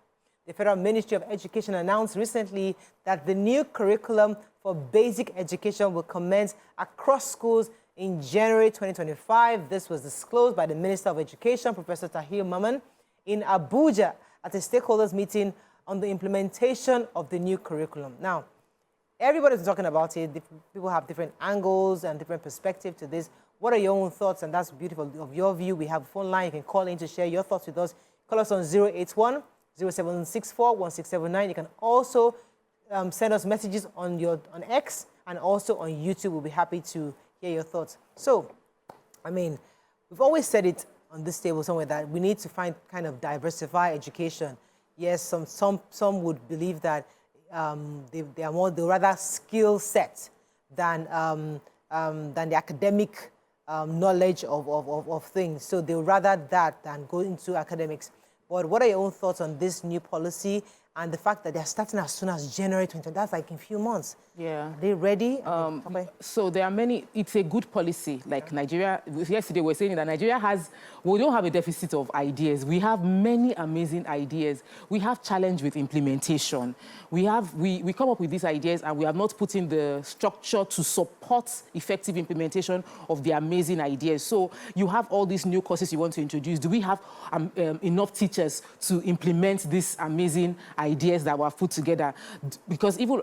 Speaker 1: The Federal Ministry of Education announced recently that the new curriculum for basic education will commence across schools in January 2025. This was disclosed by the Minister of Education, Professor Tahir Maman, in Abuja at a stakeholders meeting on the implementation of the new curriculum. Now, everybody's talking about it. People have different angles and different perspectives to this. What are your own thoughts? And that's beautiful. Of your view, we have a phone line. You can call in to share your thoughts with us. Call us on 081-0764-1679. You can also send us messages on X and also on YouTube. We'll be happy to hear your thoughts. So, I mean, we've always said it on this table somewhere that we need to kind of diversify education. Yes, some would believe that they're rather skill set than the academic knowledge of things. So they would rather that than go into academics. But what are your own thoughts on this new policy and the fact that they're starting as soon as January 2020? That's like in a few months. Yeah. Are they ready?
Speaker 4: So there are many, it's a good policy. Like Nigeria, yesterday we were saying that Nigeria we don't have a deficit of ideas. We have many amazing ideas. We have challenge with implementation. We come up with these ideas and we have not put in the structure to support effective implementation of the amazing ideas. So you have all these new courses you want to introduce. Do we have enough teachers to implement these amazing ideas that were put together? Because even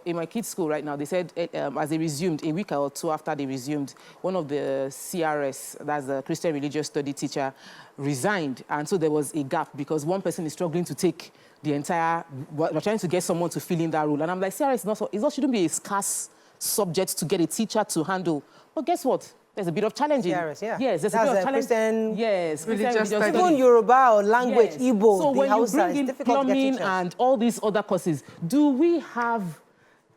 Speaker 4: in my kids' school right now, they said as they resumed, a week or two after they resumed, one of the CRS, that's the Christian Religious Study teacher, resigned. And so there was a gap because one person is struggling to take the entire, we're trying to get someone to fill in that role. And I'm like, CRS shouldn't be a scarce subject to get a teacher to handle. But guess what? There's a bit of challenge in
Speaker 1: CRS, yeah.
Speaker 4: Yes, there's a bit of challenge.
Speaker 1: Christian,
Speaker 4: yes,
Speaker 1: religious study. Even Yoruba or language, yes. Igbo,
Speaker 4: so when you bring in plumbing and all these other courses, do we have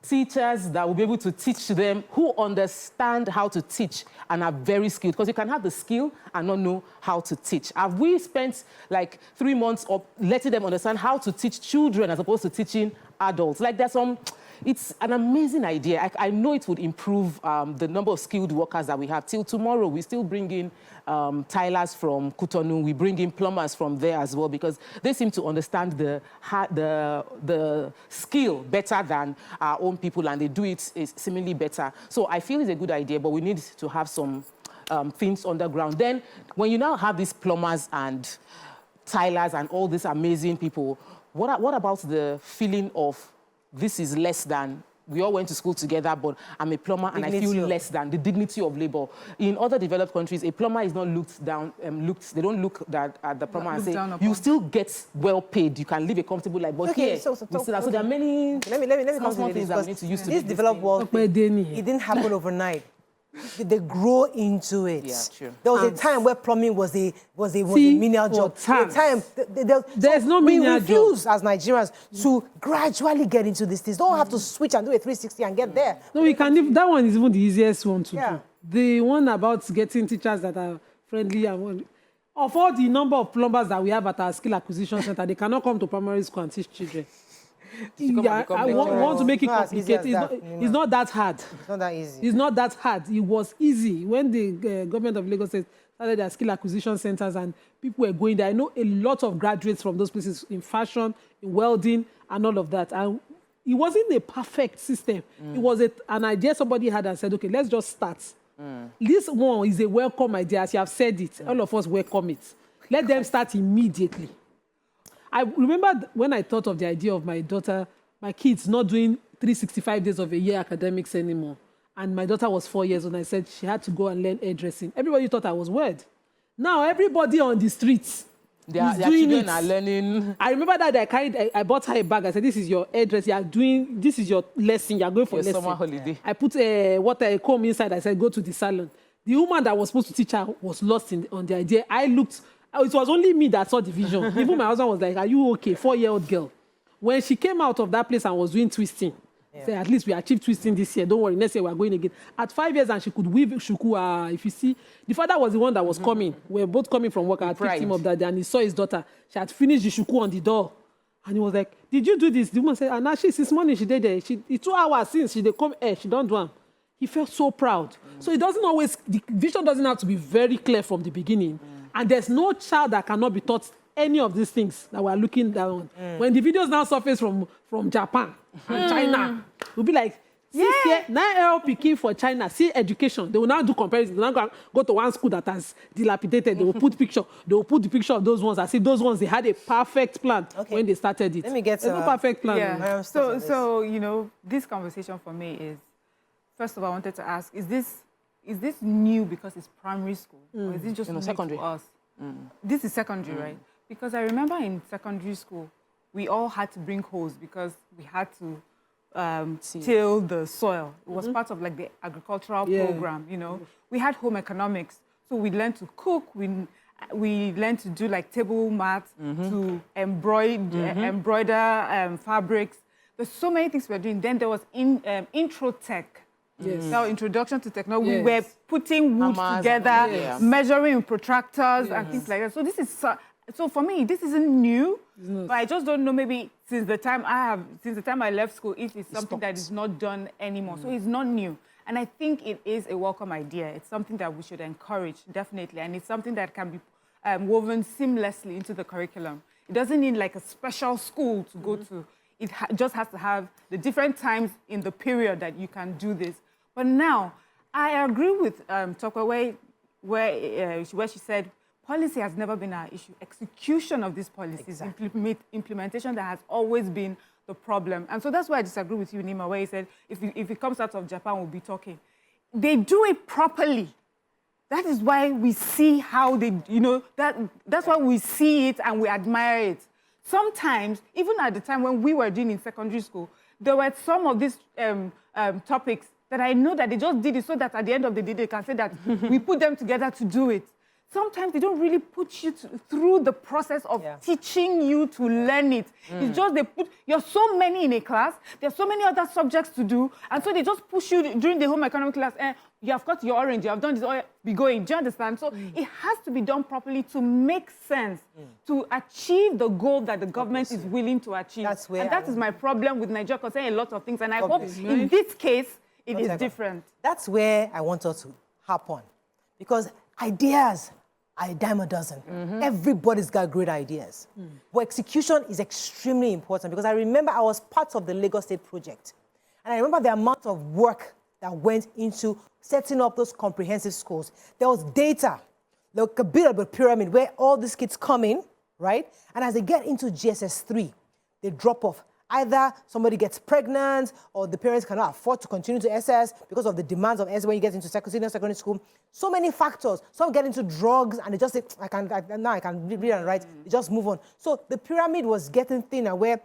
Speaker 4: teachers that will be able to teach them who understand how to teach and are very skilled? Because you can have the skill and not know how to teach. Have we spent like 3 months of letting them understand how to teach children as opposed to teaching adults? Like it's an amazing idea. I know it would improve the number of skilled workers that we have. Till tomorrow, we still bring in tilers from Cotonou. We bring in plumbers from there as well because they seem to understand the skill better than our own people, and they do it seemingly better. So I feel it's a good idea, but we need to have some things underground. Then when you now have these plumbers and tilers and all these amazing people, what about the feeling of this is less than, we all went to school together, but I'm a plumber and I feel less than the dignity of labor. In other developed countries, a plumber is not looked down, they don't look at the plumber and say, you still get well paid, you can live a comfortable life. But here, so there are many
Speaker 1: let me
Speaker 4: small things that we need to use to
Speaker 1: this developed world, it didn't happen overnight. they grow into it.
Speaker 4: Yeah, true.
Speaker 1: There was a time where plumbing was a menial job.
Speaker 3: There's no menial job.
Speaker 1: We refuse as Nigerians to gradually get into these things. Don't have to switch and do a 360 and get there.
Speaker 3: No, we can. That one is even the easiest one to do. The one about getting teachers that are friendly and of all the number of plumbers that we have at our skill acquisition center, they cannot come to primary school and teach children. I want to make it complicated. It's not that hard.
Speaker 1: It's not that easy.
Speaker 3: It's not that hard. It was easy when the government of Lagos started their skill acquisition centers and people were going there. I know a lot of graduates from those places in fashion, in welding, and all of that. And it wasn't a perfect system. It was an idea somebody had and said, okay, let's just start. This one is a welcome idea. As you have said it, all of us welcome it. Let them start immediately. I remember when I thought of the idea of my daughter, my kids not doing 365 days of a year academics anymore. And my daughter was 4 years old, and I said she had to go and learn hairdressing. Everybody thought I was weird. Now everybody on the streets
Speaker 4: their children are learning.
Speaker 3: I remember that I bought her a bag. I said, this is your hairdressing. This is your lesson. You're going for lesson.
Speaker 4: Summer holiday.
Speaker 3: I put a comb inside. I said, go to the salon. The woman that was supposed to teach her was lost on the idea. I looked. It was only me that saw the vision. Even my husband was like, are you okay? 4-year-old girl. When she came out of that place and was doing twisting, say, at least we achieved twisting this year. Don't worry, next year we're going again. At 5 years, and she could weave shuku. If you see, the father was the one that was coming. We were both coming from work. I had picked him up that day, and he saw his daughter. She had finished the shuku on the door. And he was like, did you do this? The woman said, and actually, since morning she did it. It's 2 hours since she did come here. She don't do them. He felt so proud. So it doesn't always, the vision doesn't have to be very clear from the beginning. And there's no child that cannot be taught any of these things that we're looking down. When the videos now surface from Japan and China, we'll be like, see here, 9-year-old picking for China, see education. They will now do comparison. They will now go to one school that has dilapidated. They will put picture. They will put the picture of those ones. I see those ones, they had a perfect plan when they started it.
Speaker 1: Let me get
Speaker 3: There's no perfect plan.
Speaker 2: Yeah. So, you know, this conversation for me is, first of all, I wanted to ask, is this new because it's primary school? Or is it just new
Speaker 4: secondary?
Speaker 2: To us? This is secondary, right? Because I remember in secondary school, we all had to bring hoes because we had to till the soil. It was part of like the agricultural program, you know. We had home economics. So we learned to cook. We learned to do like table mats, to embroider fabrics. There's so many things we were doing. Then there was intro tech. So introduction to technology. We were putting wood together, measuring protractors and things like that. So this is so for me, this isn't new. But I just don't know. Maybe since the time I left school, if it's something that is not done anymore. So it's not new, and I think it is a welcome idea. It's something that we should encourage definitely, and it's something that can be woven seamlessly into the curriculum. It doesn't need like a special school to go to. It just has to have the different times in the period that you can do this. But now, I agree with Tokwe where she said, policy has never been our issue. Execution of these policies, implementation that has always been the problem. And so that's why I disagree with you, Nima, where you said, if it comes out of Japan, we'll be talking. They do it properly. That is why we see how they, you know, that's why we see it and we admire it. Sometimes, even at the time when we were doing in secondary school, there were some of these topics that I know that they just did it so that at the end of the day, they can say that we put them together to do it. Sometimes they don't really put you through the process of teaching you to learn it. It's just you're so many in a class, there's so many other subjects to do, and so they just push you during the home economic class, you have got your orange, you have done this, be going, do you understand? So it has to be done properly to make sense, to achieve the goal that the government is willing to achieve. That is my problem with Nigeria concerning a lot of things, and I hope in this case, it is different.
Speaker 1: That's where I want us to hop on, because ideas are a dime a dozen. Everybody's got great ideas. But execution is extremely important, because I remember I was part of the Lagos State project. And I remember the amount of work that went into setting up those comprehensive schools. There was data, like a bit of a pyramid where all these kids come in, right? And as they get into GSS 3, they drop off. Either somebody gets pregnant or the parents cannot afford to continue to SS because of the demands of SS when you get into senior secondary school. So many factors. Some get into drugs and they just say, now I can read and write. They just move on. So the pyramid was getting thinner where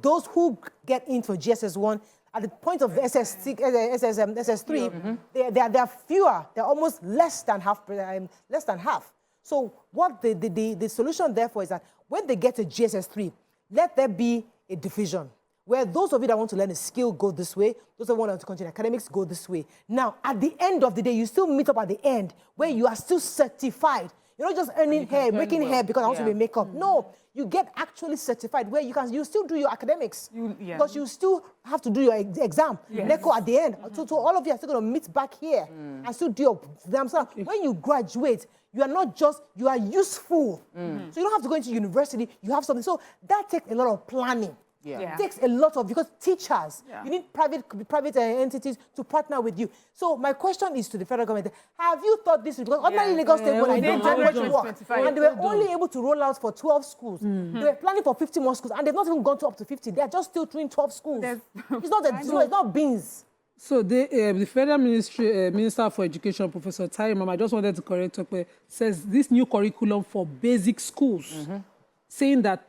Speaker 1: those who get in for GSS 1 at the point of SS3, they are fewer. They're almost less than half. So what the solution therefore is that when they get to GSS3, let there be a division where those of you that want to learn a skill go this way, those that want to continue academics go this way. Now, at the end of the day, you still meet up at the end where you are still certified. You're not just earning hair, making hair because I want to be makeup. No, you get actually certified where you still do your academics because you still have to do your exam, NECO at the end. So all of you are still going to meet back here and still do your exam. So when you graduate, you are not just, you are useful. So you don't have to go into university, you have something. So that takes a lot of planning. It takes a lot of, because teachers, you need private entities to partner with you. So my question is to the federal government, have you thought this? Because ordinarily Lagos State, when I did how much work, and they were only able to roll out for 12 schools. They were planning for 50 more schools, and they've not even gone to up to 50. They are just still doing 12 schools. It's not beans.
Speaker 3: So the Federal Minister for Education, Professor Taimam, I just wanted to correct her, says this new curriculum for basic schools, saying that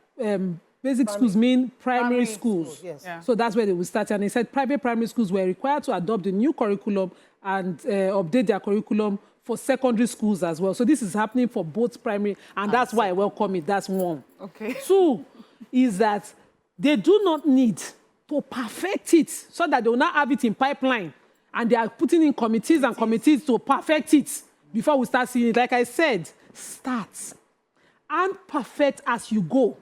Speaker 3: basic schools mean primary schools. Yes. So that's where they will start. And he said private primary schools were required to adopt the new curriculum and update their curriculum for secondary schools as well. So this is happening for both primary, and that's why I welcome it. That's one.
Speaker 2: Okay.
Speaker 3: Two is that they do not need to perfect it so that they will not have it in pipeline. And they are putting in committees and committees to perfect it before we start seeing it. Like I said, start and perfect as you go.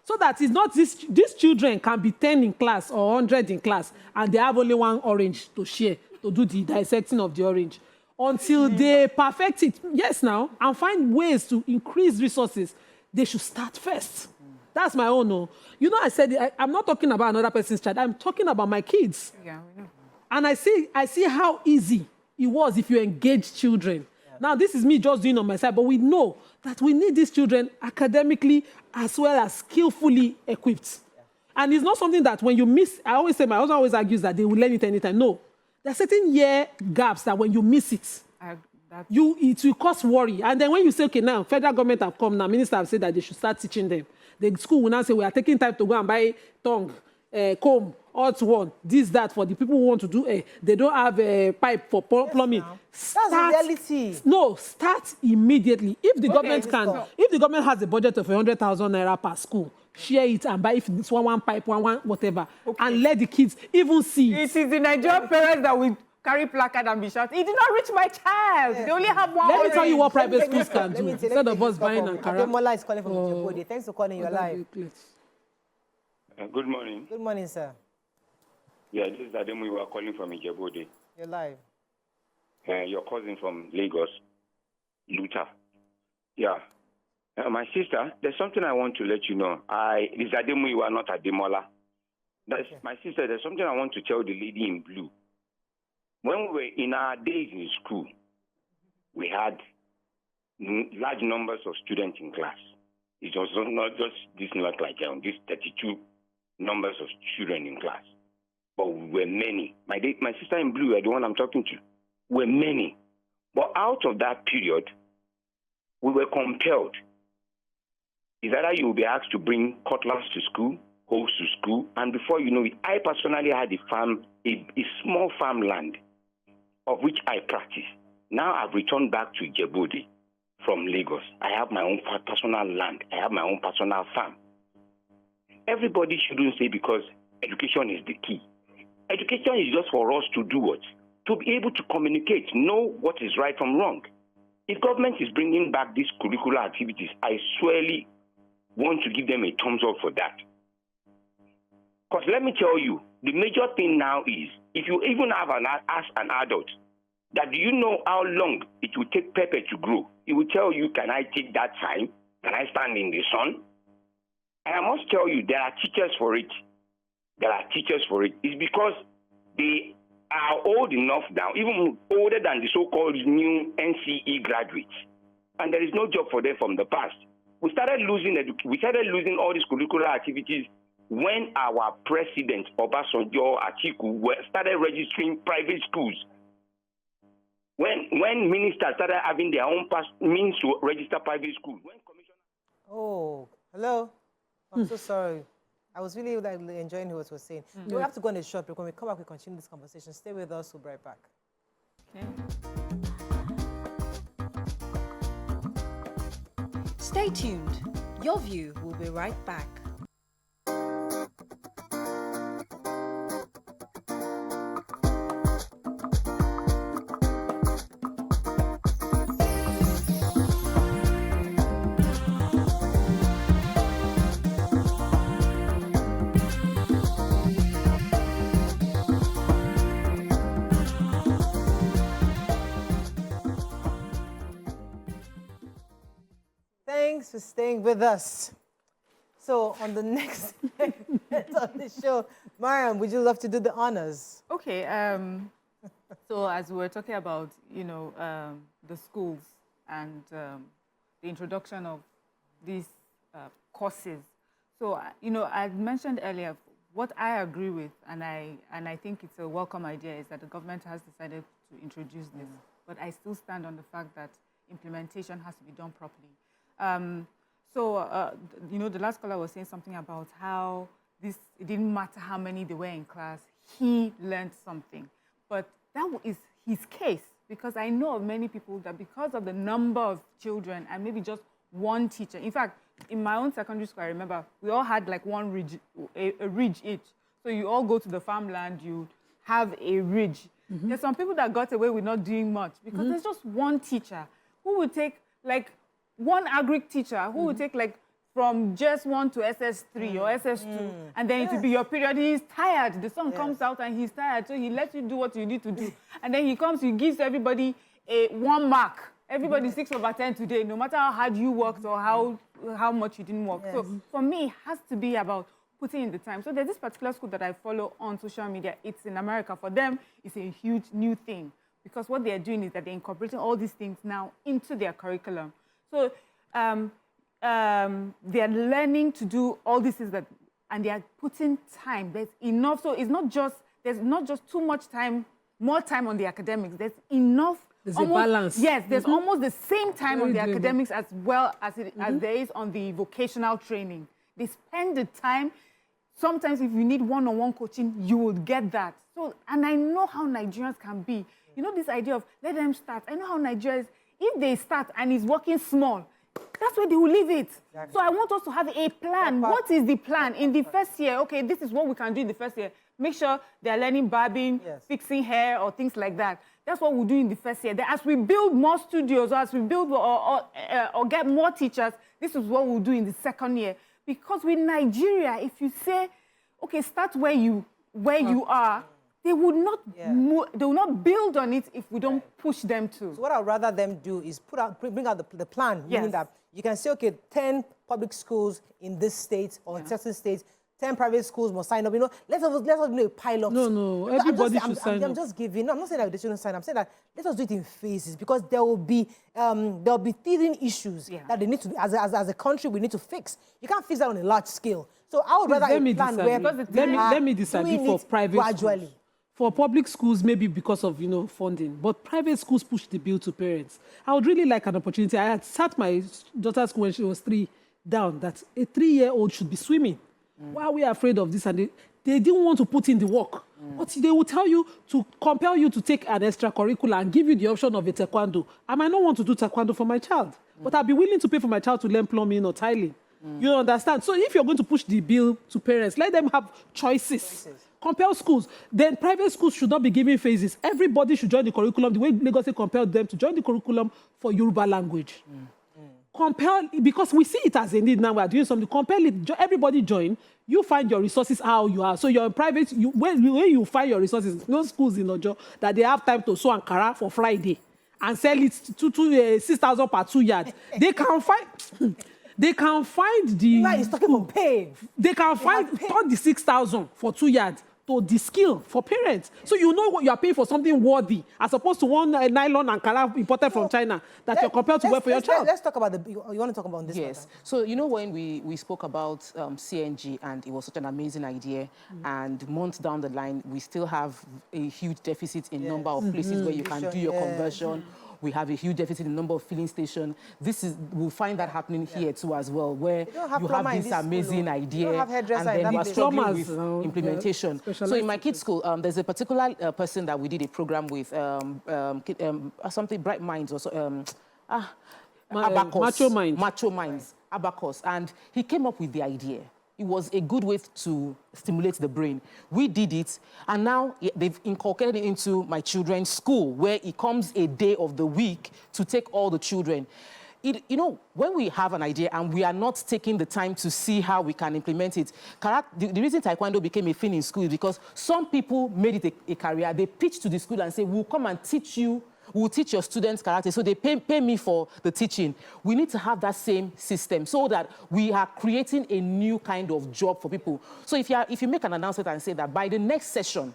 Speaker 3: So that it's not these children can be 10 in class or 100 in class and they have only one orange to share, to do the dissecting of the orange. Until they perfect it, yes now, and find ways to increase resources, they should start first. That's my own. No. You know, I said, I'm not talking about another person's child. I'm talking about my kids.
Speaker 2: Yeah, we know.
Speaker 3: And I see how easy it was if you engage children. Now, this is me just doing on my side, but we know that we need these children academically as well as skillfully equipped. And it's not something that when you miss, I always say, my husband always argues that they will learn it anytime. No. There are certain year gaps that when you miss it, it will cause worry. And then when you say, okay, now, federal government have come now, minister have said that they should start teaching them. The school will now say, we are taking time to go and buy tongue, comb, hot one, this, that, for the people who want to do they don't have a pipe for plumbing.
Speaker 1: That's reality.
Speaker 3: No, start immediately. If the government if the government has a budget of 100,000 naira per school, share it and buy if it's one pipe, one whatever, and let the kids even see.
Speaker 2: It is the Nigerian parents that will carry placard and be shouting, it did not reach my child. They only have one.
Speaker 3: Let me tell you what private schools can do instead of us buying Ankara.
Speaker 1: Mola is calling from Ijebode. Thanks for calling. You're live.
Speaker 7: Good morning.
Speaker 1: Good morning, sir.
Speaker 7: Yeah, this is Ademu. We are calling from Ijebode.
Speaker 1: You're live.
Speaker 7: Your cousin from Lagos, Luther. Yeah. My sister, there's something I want to let you know. This is Ademu. You are not Ademola. My sister, there's something I want to tell the lady in blue. When we were in our days in school, we had large numbers of students in class. It was not just this, not like this 32 numbers of children in class, but we were many. My sister in blue, the one I'm talking to, were many. But out of that period, we were compelled. It's either you will be asked to bring cutlass to school, hoes to school, and before you know it, I personally had a small farmland of which I practice. Now I've returned back to Ijebode from Lagos. I have my own personal land. I have my own personal farm. Everybody shouldn't say because education is the key. Education is just for us to do what? To be able to communicate, know what is right from wrong. If government is bringing back these curricular activities, I surely want to give them a thumbs up for that. Because let me tell you, the major thing now is, if you even have ask an adult, that do you know how long it will take pepper to grow? It will tell you, can I take that time? Can I stand in the sun? And I must tell you, there are teachers for it. There are teachers for it. It's because they are old enough now, even older than the so-called new NCE graduates. And there is no job for them from the past. We started losing all these curricular activities when our president, Obasanjo Atiku, started registering private schools. When ministers started having their own means to register private schools.
Speaker 1: Oh, hello. I'm so sorry. I was really like, enjoying what he was saying. We have to go on a short break. When we come back, we continue this conversation. Stay with us. We'll be right back.
Speaker 2: Okay.
Speaker 5: Stay tuned. Your View will be right back.
Speaker 1: Thanks for staying with us. So on the next segment of the show, Mariam, would you love to do the honors?
Speaker 2: Okay. So as we were talking about, the schools and the introduction of these courses. So, I mentioned earlier what I agree with, and I think it's a welcome idea, is that the government has decided to introduce this. But I still stand on the fact that implementation has to be done properly. The last caller was saying something about how it didn't matter how many they were in class, he learned something. But that is his case, because I know of many people that because of the number of children and maybe just one teacher. In fact, in my own secondary school, I remember we all had like one ridge, a ridge each. So you all go to the farmland, you have a ridge. There's some people that got away with not doing much because there's just one teacher who would take like one agric teacher who would take like from just 1 to SS3 or SS2, and then it will be your period. He's tired. The sun comes out and he's tired, so he lets you do what you need to do. And then he comes, he gives everybody a 1 mark. Everybody 6/10 today, no matter how hard you worked or how much you didn't work. So for me, it has to be about putting in the time. So there's this particular school that I follow on social media. It's in America. For them, it's a huge new thing because what they're doing is that they're incorporating all these things now into their curriculum. So they're learning to do all these things and they are putting time. There's enough. So there's not just too much time, more time on the academics. There's enough.
Speaker 3: There's a balance.
Speaker 2: Yes, there's almost the same time on the academics as well as there is on the vocational training. They spend the time. Sometimes if you need one-on-one coaching, you will get that. So, and I know how Nigerians can be. This idea of let them start. I know how Nigerians, if they start and it's working small, that's where they will leave it. Exactly. So I want us to have a plan. What is the plan? In the first year, okay, this is what we can do in the first year. Make sure they're learning barbing, fixing hair, or things like that. That's what we'll do in the first year. Then as we build more studios, or as we build or get more teachers, this is what we'll do in the second year. Because with Nigeria, if you say, okay, start where you are, they will not build on it if we don't push them to.
Speaker 1: So what I'd rather them do is bring out the plan, meaning that you can say, okay, 10 public schools in this state or in certain states, 10 private schools must sign up. Let us do a pilot.
Speaker 3: No, everybody should sign up.
Speaker 1: I'm just giving. I'm not saying that they shouldn't sign up. I'm saying that let us do it in phases because there will be teething issues that they need to, as a country, we need to fix. You can't fix that on a large scale. So I would rather a plan where
Speaker 3: let me disagree for private
Speaker 1: gradually.
Speaker 3: Schools. For public schools, maybe because of funding, but private schools push the bill to parents. I would really like an opportunity. I had sat my daughter's school when she was 3 down that a 3-year-old should be swimming. Why are we afraid of this? And they didn't want to put in the work. But they will tell you to compel you to take an extracurricular and give you the option of a taekwondo. I might not want to do taekwondo for my child, but I'll be willing to pay for my child to learn plumbing or tiling. You understand? So if you're going to push the bill to parents, let them have choices. Compel schools. Then private schools should not be giving phases. Everybody should join the curriculum the way Lagos State compelled them to join the curriculum for Yoruba language. Compel, because we see it as a need now, we are doing something. Compel it, everybody join. You find your resources how you are. So you're in private, when you find your resources, no schools in Ojo that they have time to sew Ankara for Friday and sell it to 6,000 per 2 yards. They can find... They can find the...
Speaker 1: He's talking about pay.
Speaker 3: They can find the 6,000 for 2 yards to the skill for parents. So you know what you are paying for something worthy, as opposed to one nylon and Ankara imported from China that you're compelled to wear for your child.
Speaker 1: Let's talk about you want to talk about this?
Speaker 4: Yes. So when we spoke about CNG and it was such an amazing idea, and months down the line we still have a huge deficit in number of places where you can do your conversion. We have a huge deficit in the number of filling stations. We'll find that happening here too as well, where you have this amazing idea and then we're struggling with implementation. So in my kids' school, there's a particular person that we did a program with, something Bright Minds or so,
Speaker 3: Macho Minds.
Speaker 4: Macho Minds, Abacus, and he came up with the idea. It was a good way to stimulate the brain. We did it, and now they've inculcated it into my children's school, where it comes a day of the week to take all the children. You know, when we have an idea and we are not taking the time to see how we can implement it, the reason Taekwondo became a thing in school is because some people made it a career. They pitch to the school and say, we'll come and teach you, we'll teach your students karate, so they pay me for the teaching. We need to have that same system so that we are creating a new kind of job for people. So if you make an announcement and say that by the next session,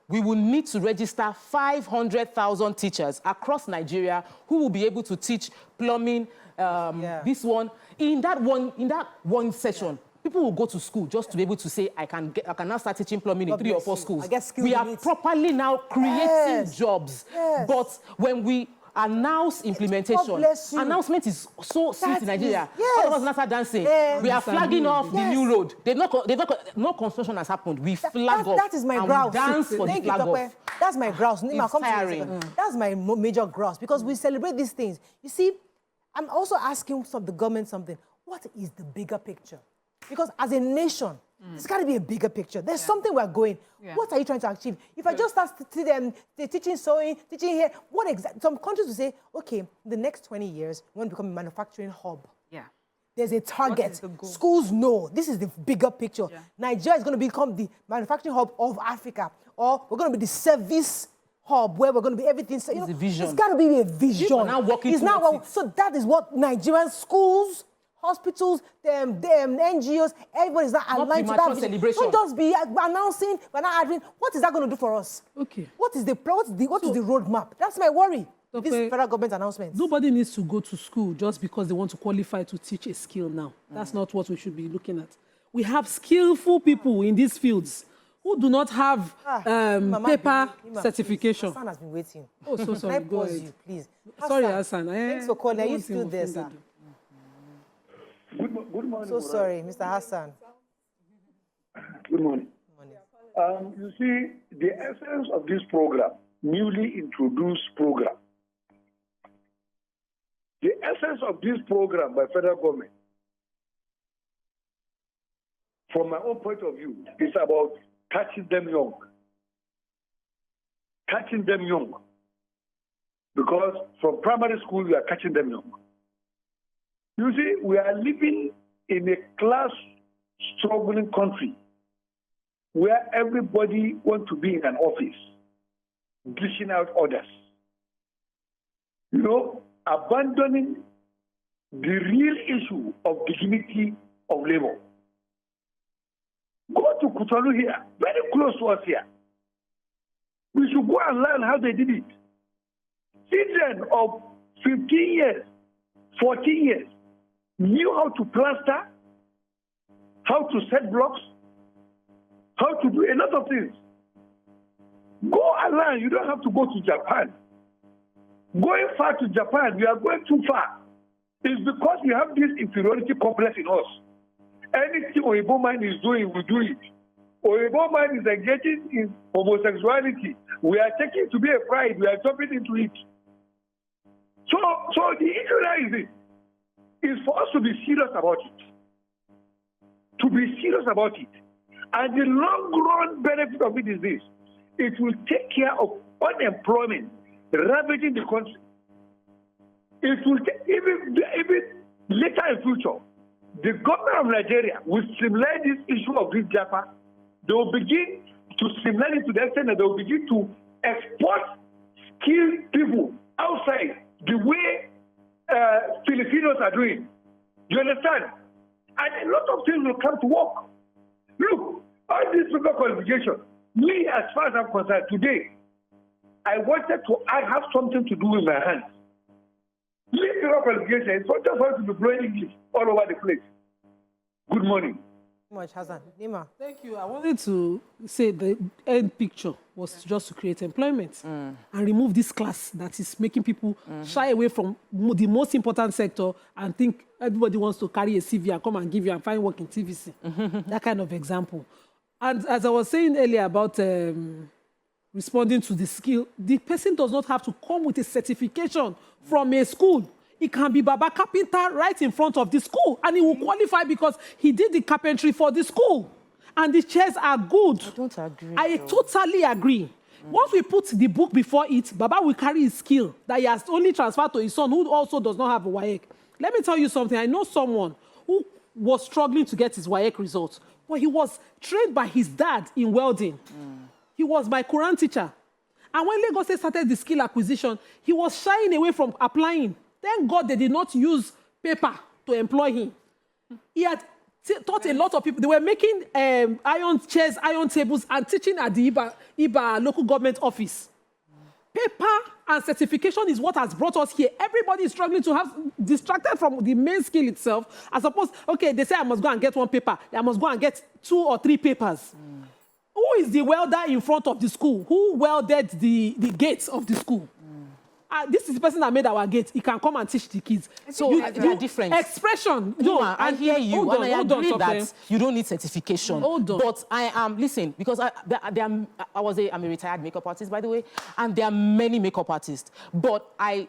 Speaker 4: we will need to register 500,000 teachers across Nigeria who will be able to teach plumbing, this one. In that one session, people will go to school just to be able to say, I can now start teaching plumbing in 3 or 4 schools. We are properly now creating jobs. But when we announce implementation, announcement is so sweet in Nigeria. All of us now start dancing. We are flagging off the new road. No construction has happened. We flag off.
Speaker 1: That is my grouse.
Speaker 4: Dance for the flag off.
Speaker 1: That's my grouse.
Speaker 4: It's tiring.
Speaker 1: That's my major grouse, because we celebrate these things. You see, I'm also asking the government something. What is the bigger picture? Because as a nation, there's got to be a bigger picture. There's something we're going. What are you trying to achieve? If I just start teaching sewing, teaching here, what exactly? Some countries will say, okay, in the next 20 years, we want to become a manufacturing hub. There's a target. Schools know this is the bigger picture. Nigeria is going to become the manufacturing hub of Africa, or we're going to be the service hub where we're going to be everything. So,
Speaker 4: it's a vision.
Speaker 1: It's got to be a vision.
Speaker 4: People are now working towards it.
Speaker 1: So that is what Nigerian schools, hospitals, them NGOs, everybody's not aligned to that vision. Don't just be announcing, we're not adding. What is that going to do for us?
Speaker 3: Okay.
Speaker 1: What is the roadmap? That's my worry. This federal government announcement.
Speaker 3: Nobody needs to go to school just because they want to qualify to teach a skill now. That's not what we should be looking at. We have skillful people in these fields who do not have paper certification.
Speaker 1: Hassan has been waiting.
Speaker 3: Oh, so sorry.
Speaker 1: Can I pause you, please?
Speaker 3: Sorry, Hassan.
Speaker 1: Thanks for calling. Are you still there, sir?
Speaker 8: Good morning.
Speaker 1: So sorry, Mr. Hassan.
Speaker 8: Good morning. You see, the essence of this program, newly introduced program, the essence of this program by federal government, from my own point of view, is about catching them young. Catching them young. Because from primary school, we are catching them young. You see, we are living in a class-struggling country where everybody wants to be in an office, dishing out orders. You know, abandoning the real issue of dignity of labor. Go to Cotonou here, very close to us here. We should go and learn how they did it. Children of 15 years, 14 years, knew how to plaster, how to set blocks, how to do a lot of things. Go and learn. You don't have to go to Japan. Going far to Japan, we are going too far. It's because we have this inferiority complex in us. Anything Oyibo man is doing, we do it. Oyibo man is engaging in homosexuality. We are taking it to be a pride. We are jumping into it. So the issue now is this. Is for us to be serious about it. To be serious about it. And the long-run benefit of it is this. It will take care of unemployment ravaging the country. It will even later in future, the government of Nigeria will streamline this issue of this Japa. They will begin to streamline it to the extent that they will begin to export skilled people outside the way Filipinos are doing. You understand? And a lot of things will come to work. Look, all this paper qualification, me as far as I'm concerned, today, I have something to do with my hands. Leave paper qualification, it's not just going to be blowing English all over the place. Good morning.
Speaker 1: Much, Hassan. Nima.
Speaker 3: Thank you. I wanted to say the end picture was just to create employment and remove this class that is making people shy away from the most important sector and think everybody wants to carry a CV and come and give you and find work in TVC. That kind of example. And as I was saying earlier about responding to the skill, the person does not have to come with a certification from a school. It can be Baba Carpenter right in front of the school, and he will qualify because he did the carpentry for the school. And the chairs are good.
Speaker 4: I don't agree.
Speaker 3: I totally agree. Once we put the book before it, Baba will carry his skill that he has only transferred to his son, who also does not have a WAEC. Let me tell you something. I know someone who was struggling to get his WAEC results, but he was trained by his dad in welding. He was my Quran teacher. And when Lagos State started the skill acquisition, he was shying away from applying. Thank God they did not use paper to employ him. He had taught a lot of people. They were making iron chairs, iron tables, and teaching at the Iba local government office. Paper and certification is what has brought us here. Everybody is struggling to have distracted from the main skill itself. As opposed, okay, they say I must go and get one paper. I must go and get 2 or 3 papers. Who is the welder in front of the school? Who welded the gates of the school? This is the person that made our gate. He can come and teach the kids.
Speaker 4: So they are different.
Speaker 3: Expression.
Speaker 4: I hear you, and I agree that you don't need certification.
Speaker 3: Hold on.
Speaker 4: But I am, listen, because I'm a retired makeup artist, by the way, and there are many makeup artists. But I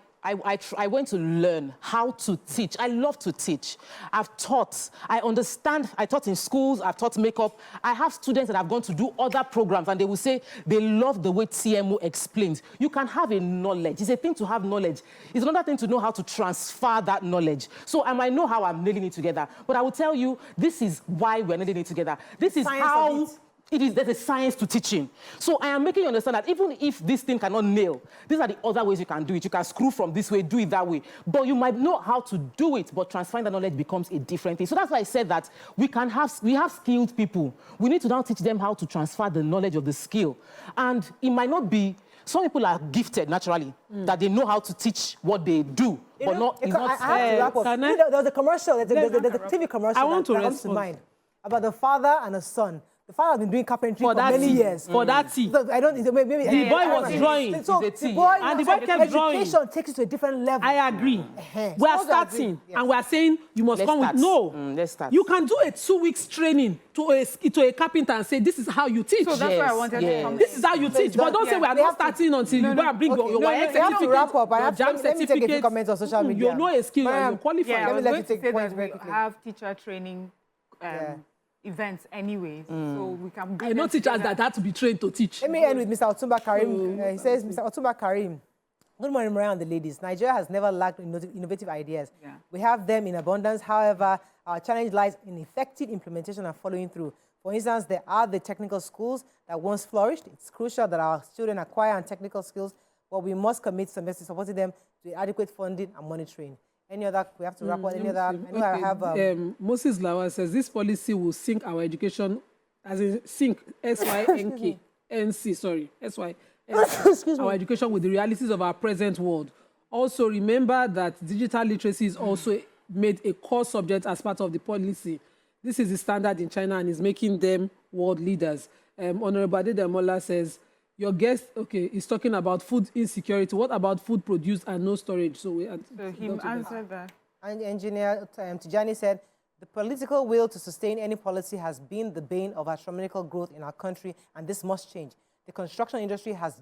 Speaker 4: went to learn how to teach. I love to teach. I've taught. I understand. I taught in schools. I've taught makeup. I have students that have gone to do other programs, and they will say they love the way TMO explains. You can have a knowledge. It's a thing to have knowledge. It's another thing to know how to transfer that knowledge. So I might know how I'm nailing it together, but I will tell you, this is why we're nailing it together. This is how... There's a science to teaching. So I am making you understand that even if this thing cannot nail, these are the other ways you can do it. You can screw from this way, do it that way. But you might know how to do it, but transferring the knowledge becomes a different thing. So that's why I said that we have skilled people. We need to now teach them how to transfer the knowledge of the skill. And it might not be... Some people are gifted naturally, that they know how to teach what they do, but not...
Speaker 1: I have to wrap up. There was a commercial, there's a TV commercial that comes to mind about the father and a son. The father has been doing carpentry for many years.
Speaker 3: For that tea.
Speaker 1: So I don't... Maybe
Speaker 3: the boy was drawing.
Speaker 1: So the boy...
Speaker 3: And the boy kept drawing.
Speaker 1: Education takes it to a different level.
Speaker 3: I agree. We are starting. And we are saying you must come with... No.
Speaker 4: Let's start.
Speaker 3: You can do a 2 weeks training to a carpenter and say, this is how you teach.
Speaker 2: So that's why I wanted to come.
Speaker 3: This is how you teach. But don't say we are not starting until you go and bring your WAEC certificate.
Speaker 1: To wrap up. Let me take a few comments on social media.
Speaker 3: You know a skill and you qualify.
Speaker 2: Yeah,
Speaker 1: let me let you take points very
Speaker 2: we
Speaker 1: quickly.
Speaker 2: have teacher training events anyways, so we can...
Speaker 3: I know teachers that had to be trained to teach.
Speaker 1: Let me end with Mr. Otumba Karim. He says, Mr. Otumba Karim, good morning, Mariah and the ladies. Nigeria has never lacked innovative ideas.
Speaker 2: Yeah.
Speaker 1: We have them in abundance. However, our challenge lies in effective implementation and following through. For instance, there are the technical schools that once flourished. It's crucial that our children acquire technical skills, but we must commit some to supporting them to adequate funding and monitoring. Any other, we have to wrap up, any other, I know I have...
Speaker 3: Moses Lawal says, this policy will sink our education, as in sink, S-Y-N-K, N-C, sorry, S-Y-N-C, our education with the realities of our present world. Also, remember that digital literacy is also made a core subject as part of the policy. This is the standard in China and is making them world leaders. Honorable Adedamola says, your guest, is talking about food insecurity. What about food produced and no storage? So he
Speaker 2: answered that.
Speaker 1: And Engineer Tijani said, the political will to sustain any policy has been the bane of astronomical growth in our country, and this must change. The construction industry has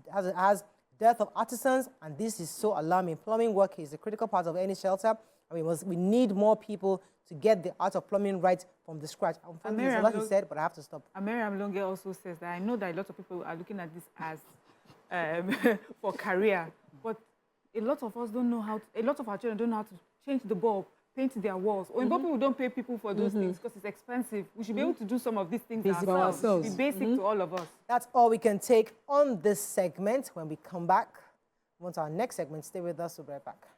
Speaker 1: dearth of artisans, and this is so alarming. Plumbing work is a critical part of any shelter, and we need more people to get the art of plumbing right from the scratch. There's a lot he said, but I have to stop.
Speaker 2: Miriam Longe also says that I know that a lot of people are looking at this as for career, but a lot of us don't know how to, a lot of our children don't know how to change the bulb, paint their walls. Or people don't pay people for those things because it's expensive. We should be able to do some of these things ourselves. It should be basic to all of us. That's all we can take on this segment. When we come back, on to our next segment. Stay with us. We'll be right back.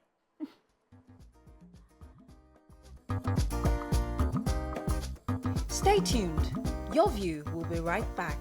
Speaker 5: Stay tuned. Your View will be right back.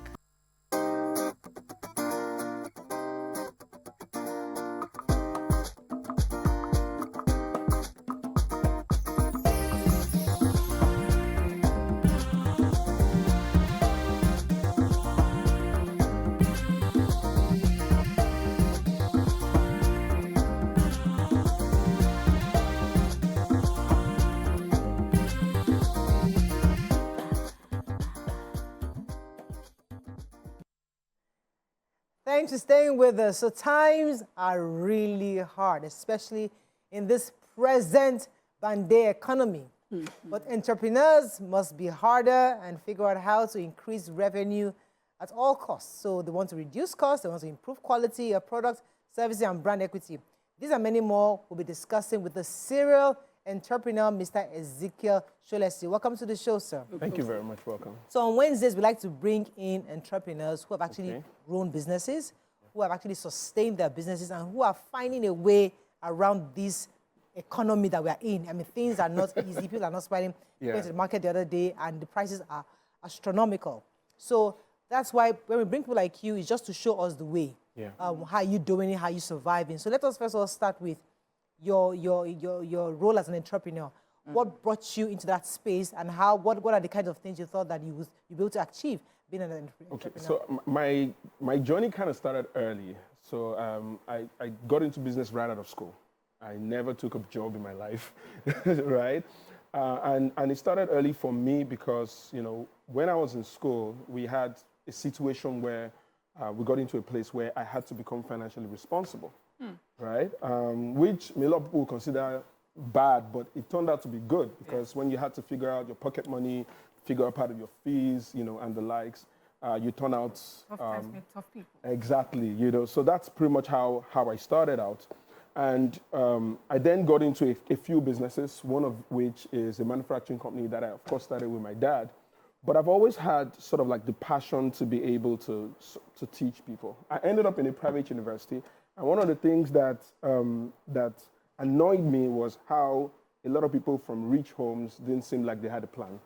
Speaker 1: Thanks for staying with us. So times are really hard, especially in this present band-aid economy. But entrepreneurs must be harder and figure out how to increase revenue at all costs. So they want to reduce costs, they want to improve quality of products, services, and brand equity. These and many more we'll be discussing with the serial entrepreneur, Mr. Ezekiel Sholesi. Welcome to the show, sir.
Speaker 9: Thank you very much. Welcome.
Speaker 1: So on Wednesdays, we like to bring in entrepreneurs who have actually grown businesses, who have actually sustained their businesses, and who are finding a way around this economy that we are in. I mean, things are not easy. People are not smiling. We went to the market the other day, and the prices are astronomical. So that's why when we bring people like you, it's just to show us the way. How are you doing it? How are you surviving? So let us first of all start with your role as an entrepreneur. What brought you into that space, and what are the kinds of things you thought that you'd be able to achieve being an entrepreneur?
Speaker 9: Okay, so my journey kind of started early. So I got into business right out of school. I never took a job in my life, right? And it started early for me because, you know, when I was in school, we had a situation where we got into a place where I had to become financially responsible, right? Which a lot of people consider bad, but it turned out to be good because when you had to figure out your pocket money, figure out part of your fees, you know, and the likes, you turn out...
Speaker 2: Tough times make tough people.
Speaker 9: Exactly, you know, so that's pretty much how I started out. And I then got into a few businesses, one of which is a manufacturing company that I, of course, started with my dad. But I've always had sort of like the passion to be able to teach people. I ended up in a private university, and one of the things that annoyed me was how a lot of people from rich homes didn't seem like they had a plan.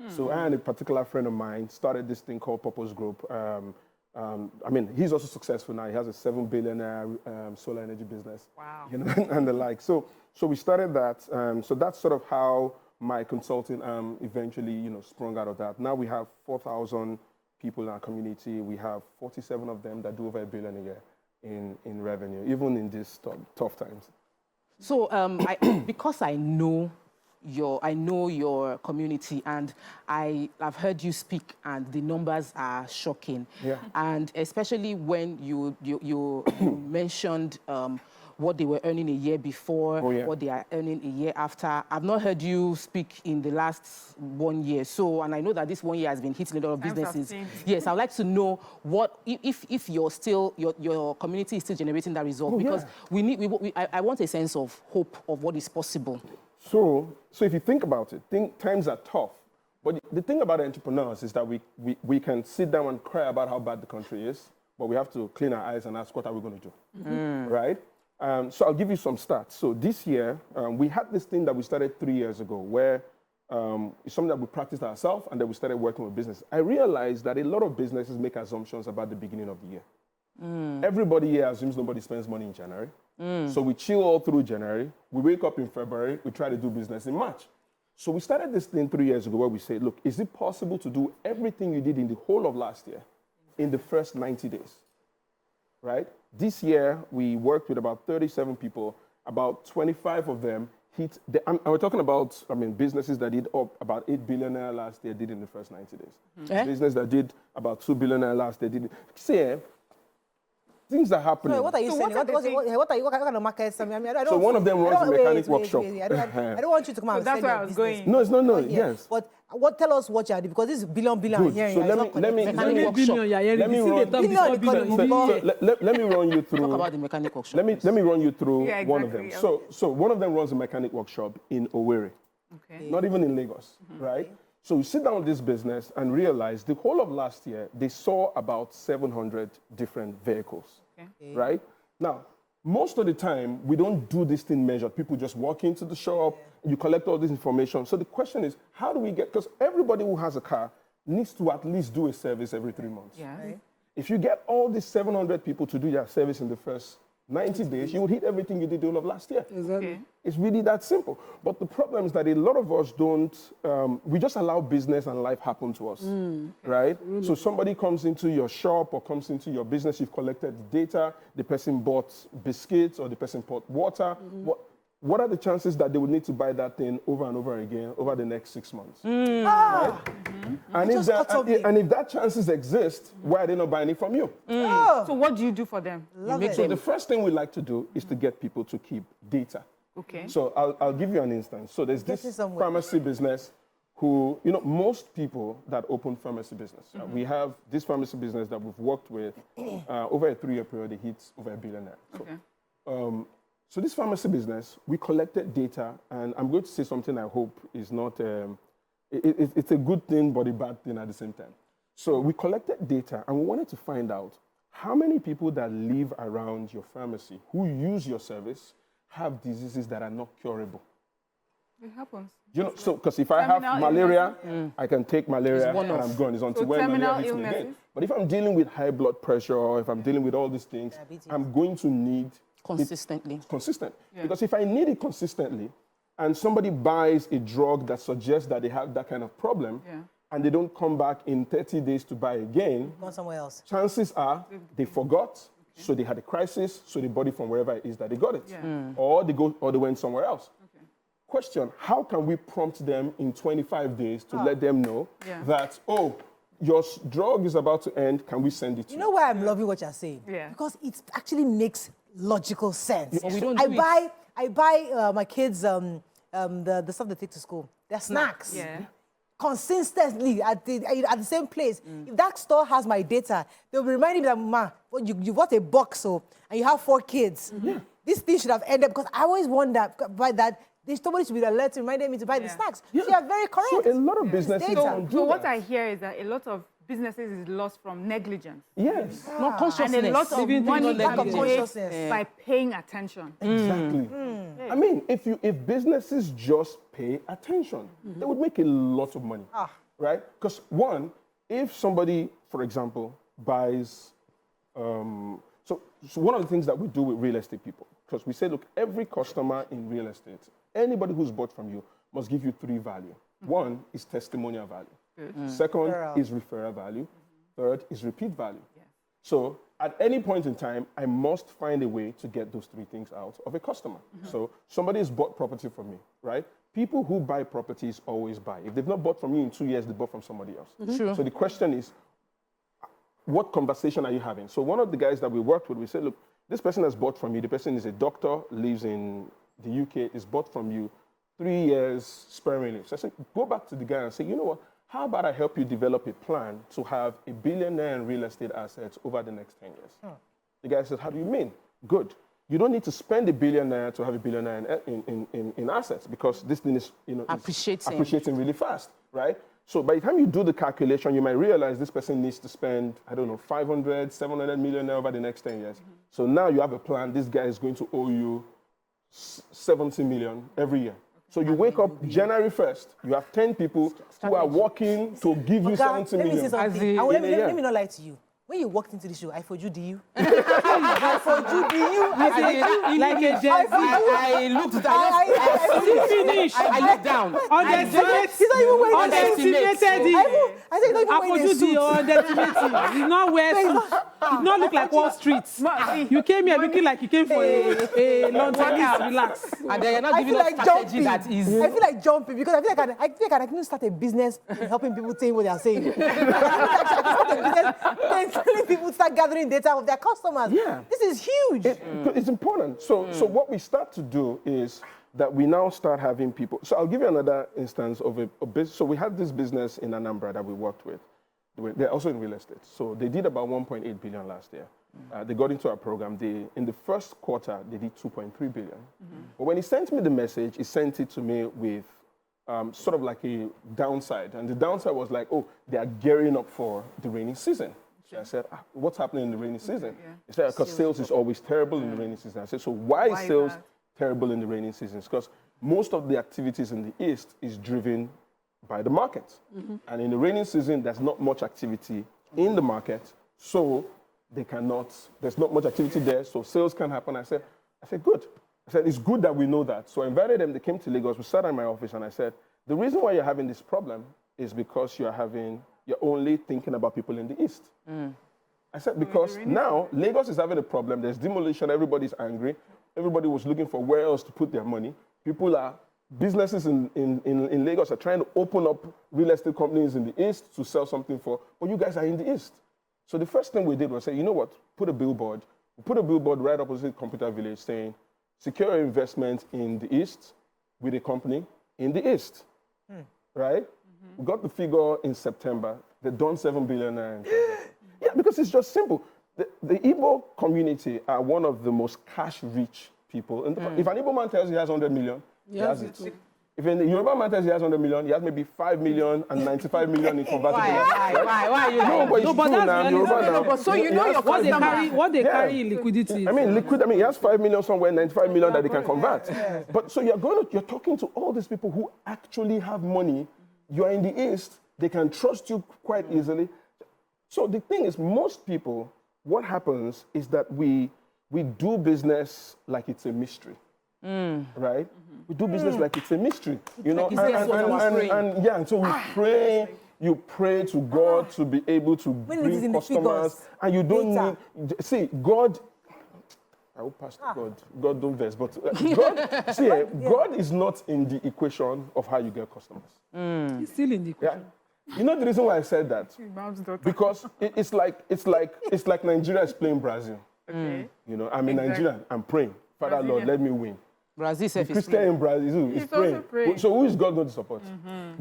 Speaker 9: So I and a particular friend of mine started this thing called Purpose Group. I mean, he's also successful now. He has a $7 billion solar energy business.
Speaker 2: Wow.
Speaker 9: You know, and the like. So we started that. So that's sort of how my consulting eventually, you know, sprung out of that. Now we have 4,000 people in our community. We have 47 of them that do over $1 billion a year in revenue, even in these tough times.
Speaker 4: So because I know your community, and I've heard you speak, and the numbers are shocking.
Speaker 9: Yeah.
Speaker 4: And especially when you mentioned what they were earning a year before, what they are earning a year after. I've not heard you speak in the last 1 year. So, and I know that this 1 year has been hitting a lot of businesses. Yes, I'd like to know what if you're still your community is still generating that result, because I want a sense of hope of what is possible.
Speaker 9: So if you think about it, times are tough. But the thing about entrepreneurs is that we can sit down and cry about how bad the country is, but we have to clean our eyes and ask, what are we going to do, right? So I'll give you some stats. So this year, we had this thing that we started 3 years ago where it's something that we practiced ourselves, and then we started working with business. I realized that a lot of businesses make assumptions about the beginning of the year. Everybody here assumes nobody spends money in January. So we chill all through January. We wake up in February. We try to do business in March. So we started this thing 3 years ago where we said, look, is it possible to do everything you did in the whole of last year in the first 90 days, right? This year, we worked with about 37 people. About 25 of them hit, and we're talking about, I mean, businesses that did up about 8 billion last year did in the first 90 days. Business that did about 2 billion last year did. See, things are happening.
Speaker 1: So what are you saying? What kind of markets? I mean, I don't.
Speaker 9: So one of them runs a mechanic workshop.
Speaker 1: I don't want you to come out and
Speaker 2: that's
Speaker 1: say
Speaker 2: where I was going.
Speaker 9: No, it's not. Yes.
Speaker 1: But tell us what you are doing, because this is billion
Speaker 9: Good.
Speaker 1: here.
Speaker 9: So let me run you through.
Speaker 4: Talk about the mechanic workshop.
Speaker 9: Let me run you through
Speaker 2: exactly.
Speaker 9: one of them. So one of them runs a mechanic workshop in Owerri.
Speaker 2: Okay.
Speaker 9: Not even in Lagos, right? So we sit down with this business and realize the whole of last year, they saw about 700 different vehicles, right? Now, most of the time, we don't do this thing measured. People just walk into the shop, you collect all this information. So the question is, how do we get, because everybody who has a car needs to at least do a service every 3 months.
Speaker 2: Yeah.
Speaker 1: Right.
Speaker 9: If you get all these 700 people to do their service in the first 90 days, you would hit everything you did all of last year.
Speaker 3: Exactly.
Speaker 9: It's really that simple. But the problem is that a lot of us don't, we just allow business and life happen to us, right? Really? So somebody comes into your shop or comes into your business, you've collected the data, the person bought biscuits or the person bought water. what are the chances that they would need to buy that thing over and over again over the next 6 months?
Speaker 1: Mm.
Speaker 9: Right? And if that chances exist, why are they not buying it from you?
Speaker 2: Oh. So what do you do for them?
Speaker 9: So the first thing we like to do is to get people to keep data.
Speaker 2: Okay.
Speaker 9: So I'll give you an instance. So there's this pharmacy business who, most people that open pharmacy business, we have this pharmacy business that we've worked with over a 3-year period, it hits over $1 billion. So, so this pharmacy business, we collected data, and I'm going to say something I hope is not, it's a good thing, but a bad thing at the same time. So we collected data, and we wanted to find out how many people that live around your pharmacy who use your service have diseases that are not curable.
Speaker 2: It happens.
Speaker 9: So because if I have malaria, I can take malaria and I'm gone. It's until when malaria hits me again. But if I'm dealing with high blood pressure or if I'm dealing with all these things, I'm going to need
Speaker 4: consistently.
Speaker 9: Because if I need it consistently and somebody buys a drug that suggests that they have that kind of problem and they don't come back in 30 days to buy again,
Speaker 1: somewhere else.
Speaker 9: Chances are they forgot, so they had a crisis, so they bought it from wherever it is that they got it. Or they went somewhere else. Question, how can we prompt them in 25 days to let them know that, oh, your drug is about to end, can we send it to you?
Speaker 1: You know why I'm loving what you're saying? Yeah. Because it actually makes logical sense. I buy my kids the stuff they take to school. Their snacks. Consistently at the same place. If that store has my data, they'll be reminding me that, Ma, you bought a box, and you have 4 kids. This thing should have ended, because I always wonder by that. Somebody should be alert to remind me to buy the snacks. So you are very correct.
Speaker 9: So a lot of businesses don't do
Speaker 2: So
Speaker 9: that.
Speaker 2: what I hear is that a lot of businesses is lost from negligence.
Speaker 9: Yes.
Speaker 4: Not consciousness.
Speaker 2: And a lot of money
Speaker 1: consciousness
Speaker 2: by paying attention.
Speaker 9: Exactly. I mean, if businesses just pay attention, they would make a lot of money, right? Because one, if somebody, for example, buys, so one of the things that we do with real estate people, because we say, look, every customer in real estate, anybody who's bought from you must give you 3 value. One is testimonial value. Second is referral value. Third is repeat value. So at any point in time, I must find a way to get those 3 things out of a customer. So somebody has bought property from me, right? People who buy properties always buy. If they've not bought from you in 2 years, they bought from somebody else. So the question is, what conversation are you having? So one of the guys that we worked with, we said, look, this person has bought from you. The person is a doctor, lives in the UK, is bought from you 3 years sparingly. So I said, go back to the guy and say, you know what? How about I help you develop a plan to have $1 billion in real estate assets over the next 10 years? The guy said, how do you mean? Good. You don't need to spend $1 billion to have $1 billion in assets, because this thing is, appreciating really fast, right? So by the time you do the calculation, you might realize this person needs to spend, I don't know, 500, 700 million over the next 10 years. So now you have a plan. This guy is going to owe you 70 million every year. So you wake up January 1st, you have 10 people who are working to give you 70 million.
Speaker 1: Let me not lie to you. When you walked into the show, I forged you. I forged you.
Speaker 4: I looked down. I looked down.
Speaker 3: Underestimated. I forged you. Underestimated. You not wear suit. You not look like Wall Street. You came here looking like you came for a long time. Relax.
Speaker 4: And then you're not giving us strategy that is.
Speaker 1: I feel like jumping, because I feel like I can start a business in helping people saying what they are saying. I can start a business telling people to start gathering data of their customers. This is huge.
Speaker 9: It's important. So what we start to do is that we now start having people. So I'll give you another instance of a business. So we had this business in Anambra that we worked with. They're also in real estate. So they did about 1.8 billion last year. They got into our program. In the first quarter, they did 2.3 billion. But when he sent me the message, he sent it to me with sort of like a downside. And the downside was like, oh, they are gearing up for the rainy season. So I said, what's happening in the rainy season? He said, because sales is always terrible in the rainy season. I said, so why is sales terrible in the rainy seasons? Because most of the activities in the East is driven by the market. And in the rainy season, there's not much activity in the market, so there's not much activity there, so sales can happen. I said, good. I said, it's good that we know that. So I invited them, they came to Lagos, we sat in my office, and I said, the reason why you're having this problem is because you're only thinking about people in the East. I said, because now Lagos is having a problem, there's demolition, everybody's angry. Everybody was looking for where else to put their money. Businesses in Lagos are trying to open up real estate companies in the East to sell something for, but you guys are in the East. So the first thing we did was say, you know what, put a billboard. We put a billboard right opposite Computer Village saying, secure investment in the East with a company in the East, right? We got the figure in September. They've done 7 billion. Yeah, because it's just simple. The Igbo community are one of the most cash-rich people. If an Igbo man tells you he has 100 million, he has it. If a Yoruba man tells you he has 100 million, he has maybe 5 million and 95 million in convertible.
Speaker 4: Why?
Speaker 9: No, but it's true now. Yoruba now.
Speaker 4: But so you know your
Speaker 3: what they carry in liquidity.
Speaker 9: I mean, he has 5 million somewhere, 95 million that they can convert. But so you're talking to all these people who actually have money. You're in the East, they can trust you quite easily. So the thing is, most people, what happens is that we do business like it's a mystery. Right? We do business like it's a mystery, you know, and so we pray. You pray to God to be able to bring customers, and you don't need. See, God. I will pass to God. God don't vex, but God is not in the equation of how you get customers.
Speaker 3: He's still in the equation.
Speaker 9: Yeah. You know the reason why I said that? Because it's like Nigeria is playing Brazil.
Speaker 2: Okay.
Speaker 9: You know, I'm in Nigeria. I'm praying. Father Lord, let me win.
Speaker 4: Brazil
Speaker 9: the Christian in Brazil is praying. So who is God going to support?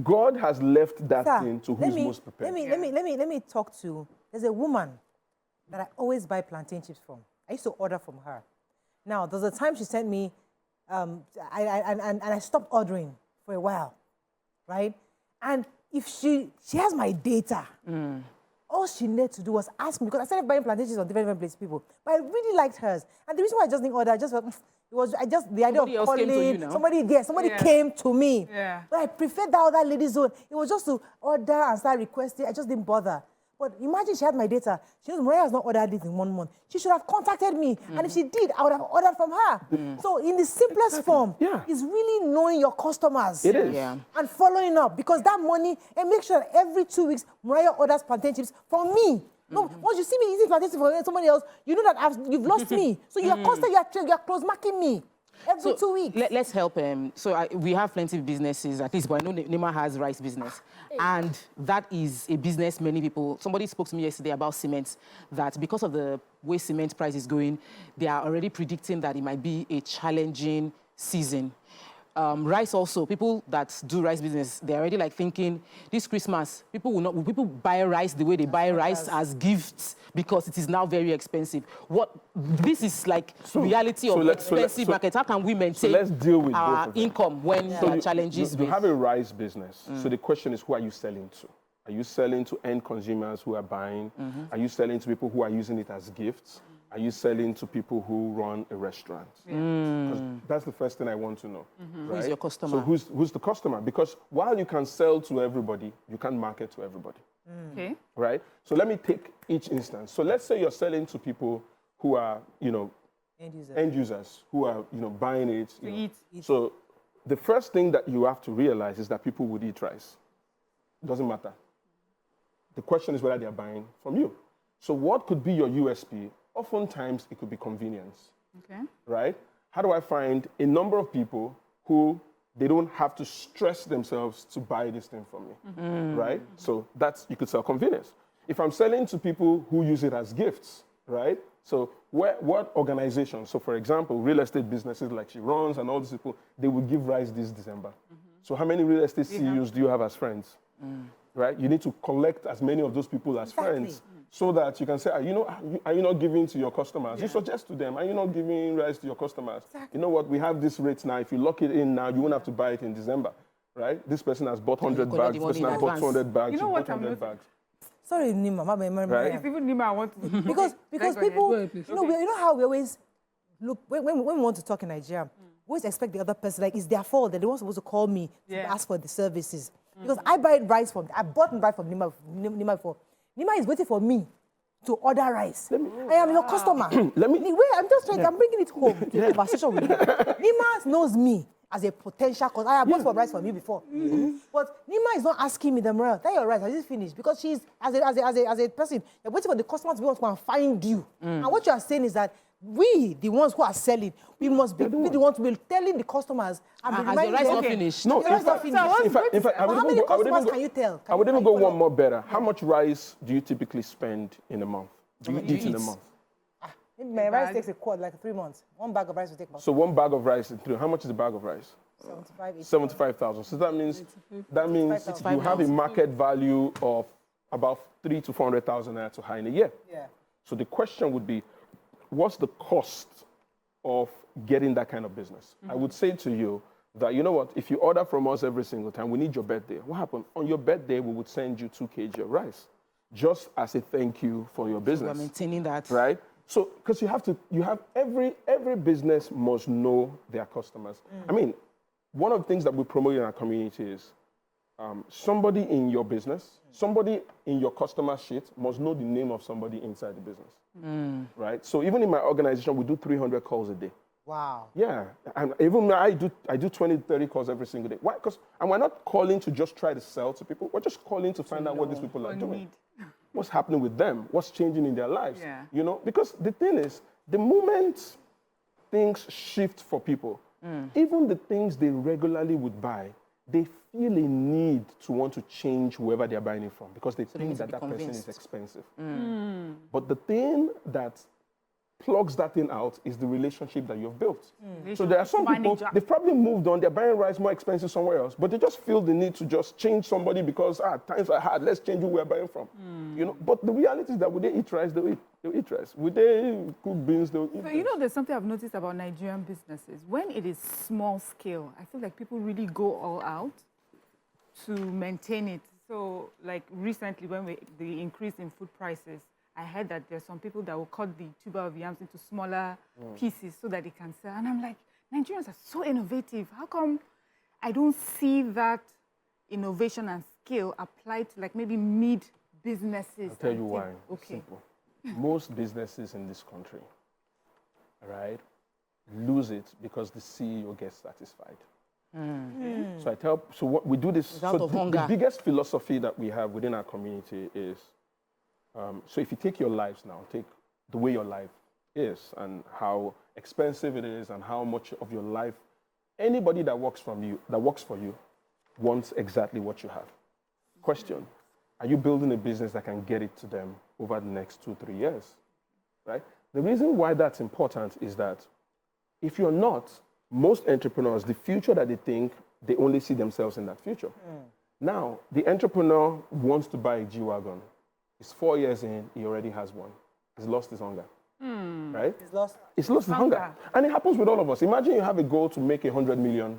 Speaker 9: God has left that thing to who's most prepared.
Speaker 1: Let me talk to. There's a woman that I always buy plantain chips from. I used to order from her. Now there's a time she sent me, and I stopped ordering for a while, right? And if she has my data, all she needed to do was ask me, because I started buying plantain chips on different places, people. But I really liked hers, and the reason why I just didn't order, the idea of calling somebody came to me.
Speaker 2: Yeah.
Speaker 1: But I preferred that other lady's zone. It was just to order and start requesting. I just didn't bother. But imagine she had my data. She knows Maria has not ordered this in 1 month. She should have contacted me. And if she did, I would have ordered from her. So in the simplest form, is really knowing your customers.
Speaker 9: It is.
Speaker 1: Yeah. And following up. Because that money, and make sure every 2 weeks, Mariah orders plantain chips from me. No, once you see me eating plantain chips for somebody else, you know that you've lost me. So you're constantly, you're close marking me. Every 2 weeks.
Speaker 4: Let's help him. We have plenty of businesses, at least, but I know Nima has rice business. And that is a business many people... Somebody spoke to me yesterday about cement, that because of the way cement price is going, they are already predicting that it might be a challenging season. Rice also, people that do rice business, they're already like thinking, this Christmas, will people buy rice the way they buy rice as gifts because it is now very expensive? This is like reality of expensive market. How can we maintain
Speaker 9: let's deal with
Speaker 4: our income when there are challenges?
Speaker 9: You have a rice business. So the question is, who are you selling to? Are you selling to end consumers who are buying? Are you selling to people who are using it as gifts? Are you selling to people who run a restaurant? Because that's the first thing I want to know. Right?
Speaker 4: Who's your customer?
Speaker 9: So who's the customer? Because while you can sell to everybody, you can't market to everybody.
Speaker 2: Okay.
Speaker 9: Right? So let me take each instance. So let's say you're selling to people who are, end users who are, buying it.
Speaker 2: Eat.
Speaker 9: So the first thing that you have to realize is that people would eat rice. It doesn't matter. The question is whether they're buying from you. So what could be your USP? Oftentimes, it could be convenience, right? How do I find a number of people who they don't have to stress themselves to buy this thing from me, right? So you could sell convenience. If I'm selling to people who use it as gifts, right? So what organizations, so for example, real estate businesses like she runs and all these people, they will give rice this December. So how many real estate CEOs do you have as friends, right? You need to collect as many of those people as friends. So that you can say, are you not giving to your customers? You suggest to them, are you not giving rice to your customers? You know what, we have this rate now. If you lock it in now, you won't have to buy it in December, right? This person has bought 100 bags, this person has bought 200 bags, you bought 100 bags.
Speaker 1: Sorry, Nima.
Speaker 9: Right?
Speaker 2: It's even Nima I want to...
Speaker 1: Because people, you know how we always look, when we want to talk in Nigeria, we always expect the other person, like it's their fault, they're the ones supposed to call me to ask for the services. Because I bought rice from Nima before. Nima is waiting for me to order rice. I am your customer. I'm just trying. I'm bringing it home to the conversation with you. Nima knows me as a potential because I have bought for rice from you before. But Nima is not asking me, Demerel, tell your rice, has it finished? Because she's as a person, you're waiting for the customer to be able to go and find you. And what you are saying is that we, the ones who are selling, we must be the ones to be telling the customers and be reminding them.
Speaker 4: Not finished.
Speaker 9: No,
Speaker 1: The rice not finished.
Speaker 9: in fact,
Speaker 1: How many customers can you tell?
Speaker 9: I would even go one more better. How much rice do you typically spend in a month? Do you eat in a month?
Speaker 1: My rice takes a quart, like 3 months. One bag of rice will take about.
Speaker 9: So one bag of rice, how much is a bag of rice? 75,000. So that means you have a market value of about 300,000 to 400,000 naira to high in a year.
Speaker 1: Yeah.
Speaker 9: So the question would be, what's the cost of getting that kind of business? I would say to you that, you know what, if you order from us every single time, we need your birthday. What happened? On your birthday, we would send you 2 kg of rice, just as a thank you for your business.
Speaker 4: We're maintaining that.
Speaker 9: Right? So, because every business must know their customers. I mean, one of the things that we promote in our community is somebody in your business, somebody in your customer sheet must know the name of somebody inside the business. Right? So even in my organization, we do 300 calls a day.
Speaker 1: Wow.
Speaker 9: Yeah. And even I do 20, 30 calls every single day. Why? And we're not calling to just try to sell to people. We're just calling to find out what these people are doing. What's happening with them? What's changing in their lives?
Speaker 2: Yeah.
Speaker 9: You know, because the thing is, the moment things shift for people, even the things they regularly would buy, they feel a need to want to change whoever they're buying it from because they think that person is expensive. But the thing that plugs that thing out is the relationship that you've built. So there are some people, they've probably moved on, they're buying rice more expensive somewhere else, but they just feel the need to just change somebody because times are hard, let's change who we're buying from. You know, but the reality is that would they eat rice, they'll eat rice. Would they cook beans, they'll eat beans.
Speaker 2: You know, there's something I've noticed about Nigerian businesses. When it is small scale, I feel like people really go all out to maintain it. So, like recently, when the increase in food prices, I heard that there's some people that will cut the tuber of yams into smaller pieces so that they can sell. And I'm like, Nigerians are so innovative. How come I don't see that innovation and skill applied to like maybe mid businesses?
Speaker 9: I'll tell you why.
Speaker 2: Okay.
Speaker 9: Simple. Most businesses in this country, right, lose it because the CEO gets satisfied. So what we do this. So the biggest philosophy that we have within our community is, so if you take your lives now, take the way your life is and how expensive it is and how much of your life, anybody that works for you wants exactly what you have. Question, are you building a business that can get it to them over the next 2-3 years, right? The reason why that's important is that if you're not, most entrepreneurs, the future that they think, they only see themselves in that future. Now, the entrepreneur wants to buy a G-Wagon. He's 4 years in, he already has one. He's lost his hunger, right? He's lost his hunger. And it happens with all of us. Imagine you have a goal to make 100 million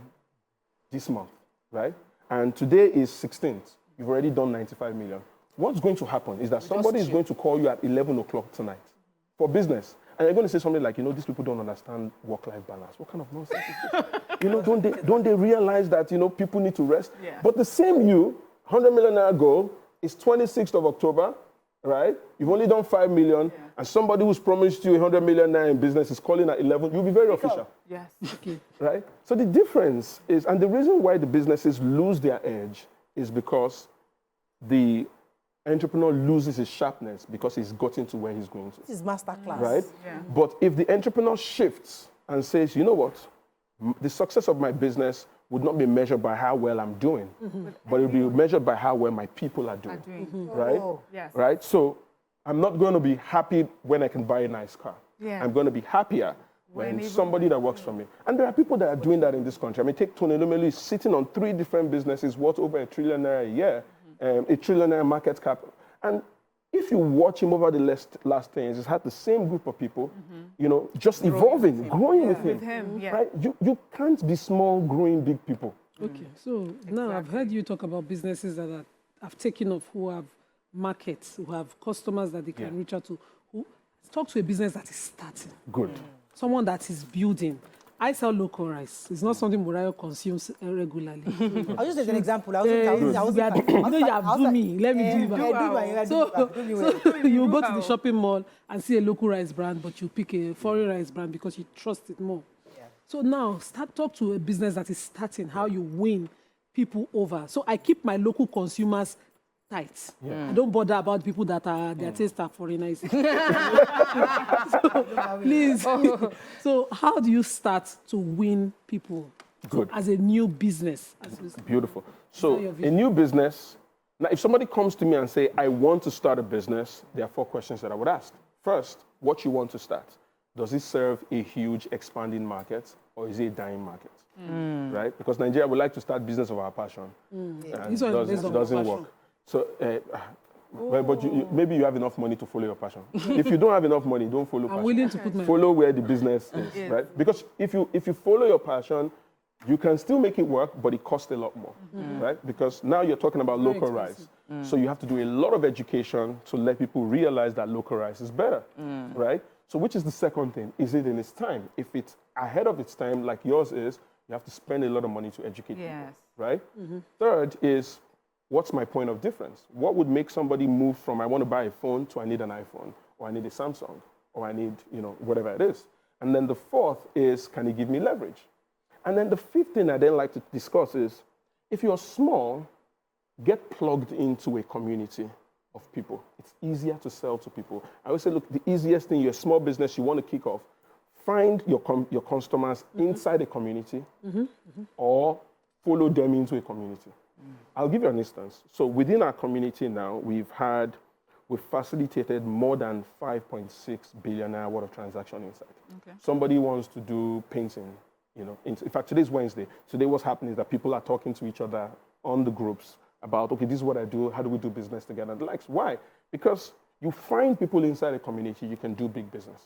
Speaker 9: this month, right? And today is 16th. You've already done 95 million. What's going to happen is that somebody is going to call you at 11 o'clock tonight for business. And you're going to say something like, you know, these people don't understand work-life balance. What kind of nonsense is this? You know, don't they realize that, you know, people need to rest? Yeah. But the same 100 million naira goal is 26th of October, right? You've only done 5 million, and somebody who's promised you 100 million naira in business is calling at 11. You'll be very official.
Speaker 2: Yes.
Speaker 9: Okay. Right? So the difference is, and the reason why the businesses lose their edge is because the entrepreneur loses his sharpness because he's gotten to where he's going to.
Speaker 1: This is masterclass.
Speaker 9: Right?
Speaker 2: Yeah.
Speaker 9: But if the entrepreneur shifts and says, you know what, the success of my business would not be measured by how well I'm doing, but it will be measured by how well my people are doing. Right?
Speaker 2: Yes.
Speaker 9: Right? So I'm not going to be happy when I can buy a nice car.
Speaker 2: Yeah.
Speaker 9: I'm going to be happier when somebody that works for me. And there are people that are doing that in this country. I mean, take Tony Lumelu, he's sitting on 3 different businesses worth over R1 trillion a year, a trillion market cap. And if you watch him over the last 10 years, he's had the same group of people, you know, just evolving, growing with him. Right? You can't be small, growing big people.
Speaker 3: Okay, so now I've heard you talk about businesses that have taken off, who have markets, who have customers that they can reach out to. Talk to a business that is starting.
Speaker 9: Good.
Speaker 3: Someone that is building. I sell local rice. It's not something Murayo consumes regularly.
Speaker 1: I'll just take an example.
Speaker 3: You have do me. Let me do you. So you go to the shopping mall and see a local rice brand, but you pick a foreign rice brand because you trust it more. Yeah. So now talk to a business that is starting, how you win people over. So I keep my local consumers tight. I don't bother about people that are their tastes are foreigners. Please. So how do you start to win people?
Speaker 9: Good.
Speaker 3: As a new business.
Speaker 9: Beautiful. So a new business, now if somebody comes to me and say, I want to start a business, there are 4 questions that I would ask. First, what you want to start. Does it serve a huge expanding market or is it a dying market? Right? Because Nigeria would like to start business of our passion. And it doesn't work. So, well, but maybe you have enough money to follow your passion. If you don't have enough money, don't follow passion.
Speaker 3: I'm willing to put my...
Speaker 9: Follow where the business is, right? Because if you follow your passion, you can still make it work, but it costs a lot more, right? Because now you're talking about local rice. So you have to do a lot of education to let people realize that local rice is better, right? So which is the second thing? Is it in its time? If it's ahead of its time, like yours is, you have to spend a lot of money to educate people, right? Third is, what's my point of difference? What would make somebody move from I want to buy a phone to I need an iPhone, or I need a Samsung, or I need, whatever it is. And then the fourth is, can it give me leverage? And then the fifth thing I then like to discuss is, if you're small, get plugged into a community of people. It's easier to sell to people. I always say, look, the easiest thing, you're a small business, you want to kick off, find your customers inside a community or follow them into a community. I'll give you an instance. So within our community now, we've facilitated more than 5.6 billion naira worth of transaction inside. Somebody wants to do painting. In fact, today's Wednesday. Today what's happening is that people are talking to each other on the groups about, okay, this is what I do, how do we do business together? The likes. Why? Because you find people inside a community, you can do big business.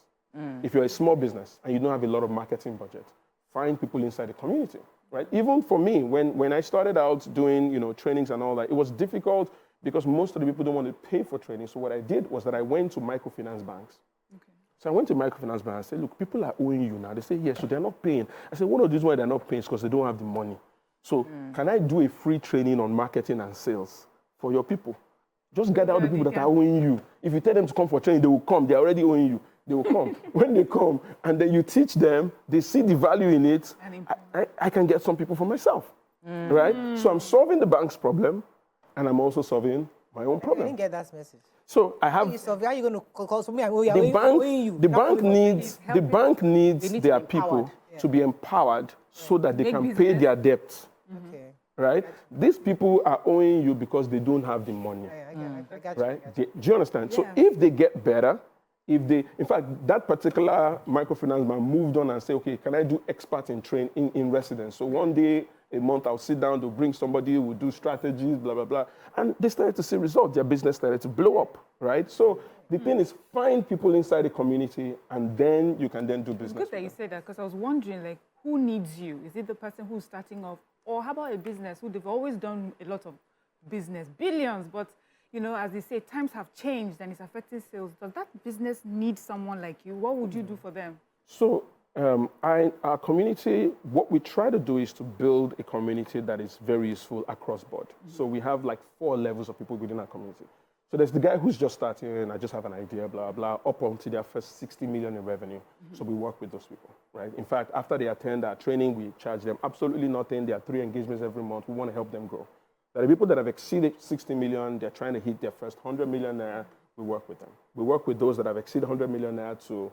Speaker 9: If you're a small business and you don't have a lot of marketing budget, find people inside the community, right? Even for me, when I started out doing, trainings and all that, it was difficult because most of the people don't want to pay for training. So what I did was that I went to microfinance banks. So I went to microfinance bank and said, look, people are owing you now. They say, yes, so they're not paying. I said, one of these why they're not paying is because they don't have the money. So can I do a free training on marketing and sales for your people? Just gather all the people that are owing you. If you tell them to come for training, they will come. They're already owing you. They will come. When they come and then you teach them, they see the value in it, I can get some people for myself, right? So I'm solving the bank's problem and I'm also solving my own problem.
Speaker 1: I didn't get that message.
Speaker 9: So I have.
Speaker 1: How are you going to call for me?
Speaker 9: The bank needs their people to be empowered so that they can pay their debts. Right? These people are owing you because they don't have the money.
Speaker 1: I got
Speaker 9: right? Do you understand? So if they get better, in fact, that particular microfinance man moved on and said, okay, can I do expert in residence? So one day, a month, I'll sit down to bring somebody who will do strategies, blah, blah, blah. And they started to see results. Their business started to blow up, right? So the thing is, find people inside the community, and then you can then do business.
Speaker 2: It's good that you said that, because I was wondering, who needs you? Is it the person who's starting off? Or how about a business who they've always done a lot of business, billions, but, as they say, times have changed and it's affecting sales. Does that business need someone like you? What would you do for them? So,
Speaker 9: our community, what we try to do is to build a community that is very useful across board. So we have 4 levels of people within our community. So there's the guy who's just starting and I just have an idea, blah, blah, up until their first 60 million in revenue. So we work with those people, right? In fact, after they attend our training, we charge them absolutely nothing. There are 3 engagements every month. We want to help them grow. There are people that have exceeded 60 million. They're trying to hit their first 100 million naira. We work with them. We work with those that have exceeded 100 million naira to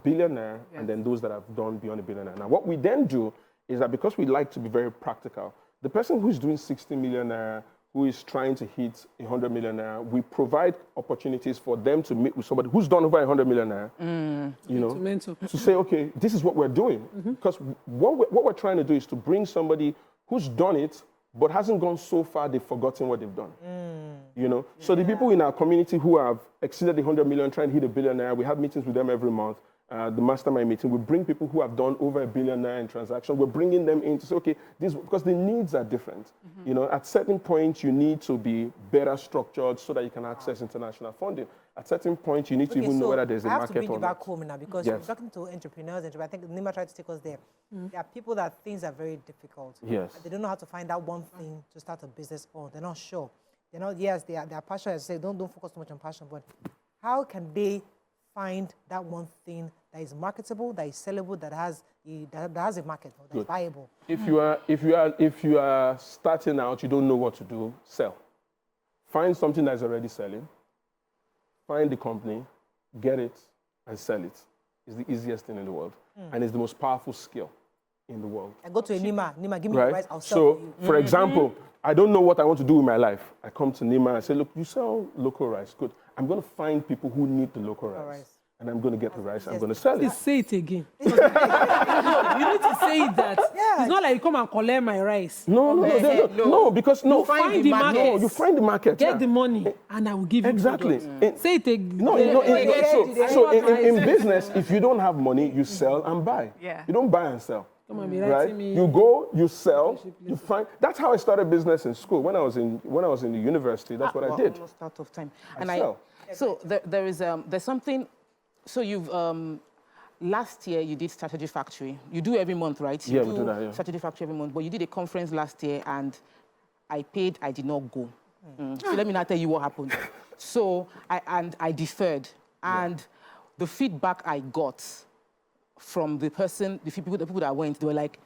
Speaker 9: billionaire, and then those that have done beyond a billionaire. Now, what we then do is that because we like to be very practical, the person who's doing 60 millionaire, who is trying to hit 100 millionaire, we provide opportunities for them to meet with somebody who's done over 100 millionaire, to say, okay, this is what we're doing. Because what we're trying to do is to bring somebody who's done it, but hasn't gone so far they've forgotten what they've done. So the people in our community who have exceeded the 100 million, trying to hit a billionaire, we have meetings with them every month. The mastermind meeting, we bring people who have done over $1 billion in transactions. We're bringing them in to say, okay, because the needs are different. At certain points, you need to be better structured so that you can access international funding. At certain points, you need to even know whether there's a market or not.
Speaker 1: I have to bring you back home now because you're talking to entrepreneurs. I think Nima tried to take us there. There are people that things are very difficult.
Speaker 9: Yes.
Speaker 1: They don't know how to find that one thing to start a business on. They're not sure. They're not. Yes, they are passionate. I say don't focus too much on passion, but how can they find that one thing that is marketable, that is sellable, that has a market, or that's viable?
Speaker 9: If you are starting out, you don't know what to do, sell. Find something that's already selling, find the company, get it, and sell it. It's the easiest thing in the world. And it's the most powerful skill in the world.
Speaker 1: I go to a Nima, give me the rice, I'll sell
Speaker 9: So,
Speaker 1: for you.
Speaker 9: for example, I don't know what I want to do with my life. I come to Nima and say, look, you sell local rice. Good. I'm going to find people who need the local rice. And I'm going to get the rice. I'm going to sell it.
Speaker 3: Please say it again. You need to say it that.
Speaker 1: Yeah.
Speaker 3: It's not like you come and collect my rice.
Speaker 9: No, because
Speaker 3: You find the market.
Speaker 9: No, you find the market.
Speaker 3: Get the money, and I will give you
Speaker 9: Exactly.
Speaker 3: Say it again.
Speaker 9: So in business, if you don't have money, you sell and buy.
Speaker 2: Yeah.
Speaker 9: You don't buy and sell.
Speaker 3: Come on, be
Speaker 9: Right?
Speaker 3: writing me.
Speaker 9: You go, you sell, you find. That's how I started business in school. When I was in the university, that's what I did.
Speaker 4: Almost out of time.
Speaker 9: I sell.
Speaker 4: So there's something. So you've last year you did Strategy Factory. You do every month, right?
Speaker 9: Yeah, we do that. Yeah.
Speaker 4: Strategy Factory every month. But you did a conference last year, and I paid. I did not go. So let me now tell you what happened. So I deferred, and the feedback I got from the people that went, they were like,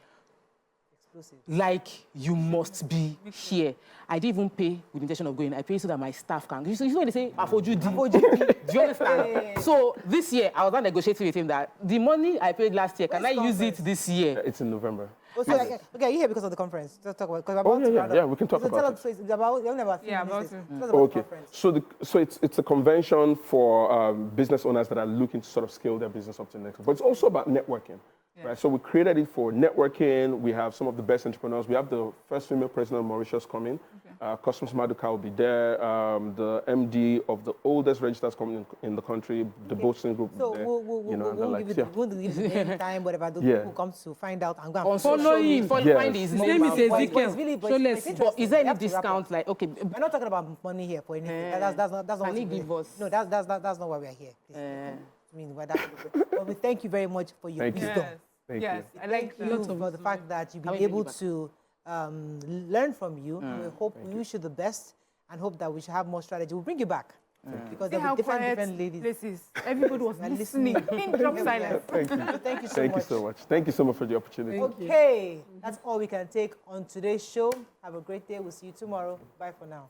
Speaker 4: you must be here. I didn't even pay with the intention of going. I paid so that my staff can. You know when they say, do you understand? So this year, I was not negotiating with him that the money I paid last year, can I use it this year?
Speaker 9: It's in November.
Speaker 1: Oh, so okay, you're here because of the conference. Just talk about.
Speaker 9: We can talk about it.
Speaker 1: So it's about.
Speaker 9: Okay. So it's a convention for business owners that are looking to sort of scale their business up to the next level. But it's also about networking. Yeah. Right? So we created it for networking. We have some of the best entrepreneurs. We have the first female president of Mauritius coming. Customs Maduka will be there. The MD of the oldest registered company in the country, the Boatswain Group.
Speaker 1: So
Speaker 9: there,
Speaker 1: we'll give it any time, whatever. Those people come to find out. I'm going to
Speaker 3: follow him.
Speaker 4: Find his name.
Speaker 3: Is Ezekiel.
Speaker 4: But is there any discount? Like, okay.
Speaker 1: We're not talking about money here for anything. That's not what we give us. No, that's not why we are here. I mean, but we thank you very much for your wisdom.
Speaker 9: Thank you.
Speaker 1: I like you for the fact that you've been able to learn from you. We wish you the best and hope that we should have more strategy. We'll bring you back. Because there will be different ladies.
Speaker 2: Places. Everybody was listening. Pin drop silence.
Speaker 9: Thank you.
Speaker 1: Thank you so much.
Speaker 9: Thank you so much. Thank you so much for the opportunity.
Speaker 1: Okay, that's all we can take on today's show. Have a great day. We'll see you tomorrow. Bye for now.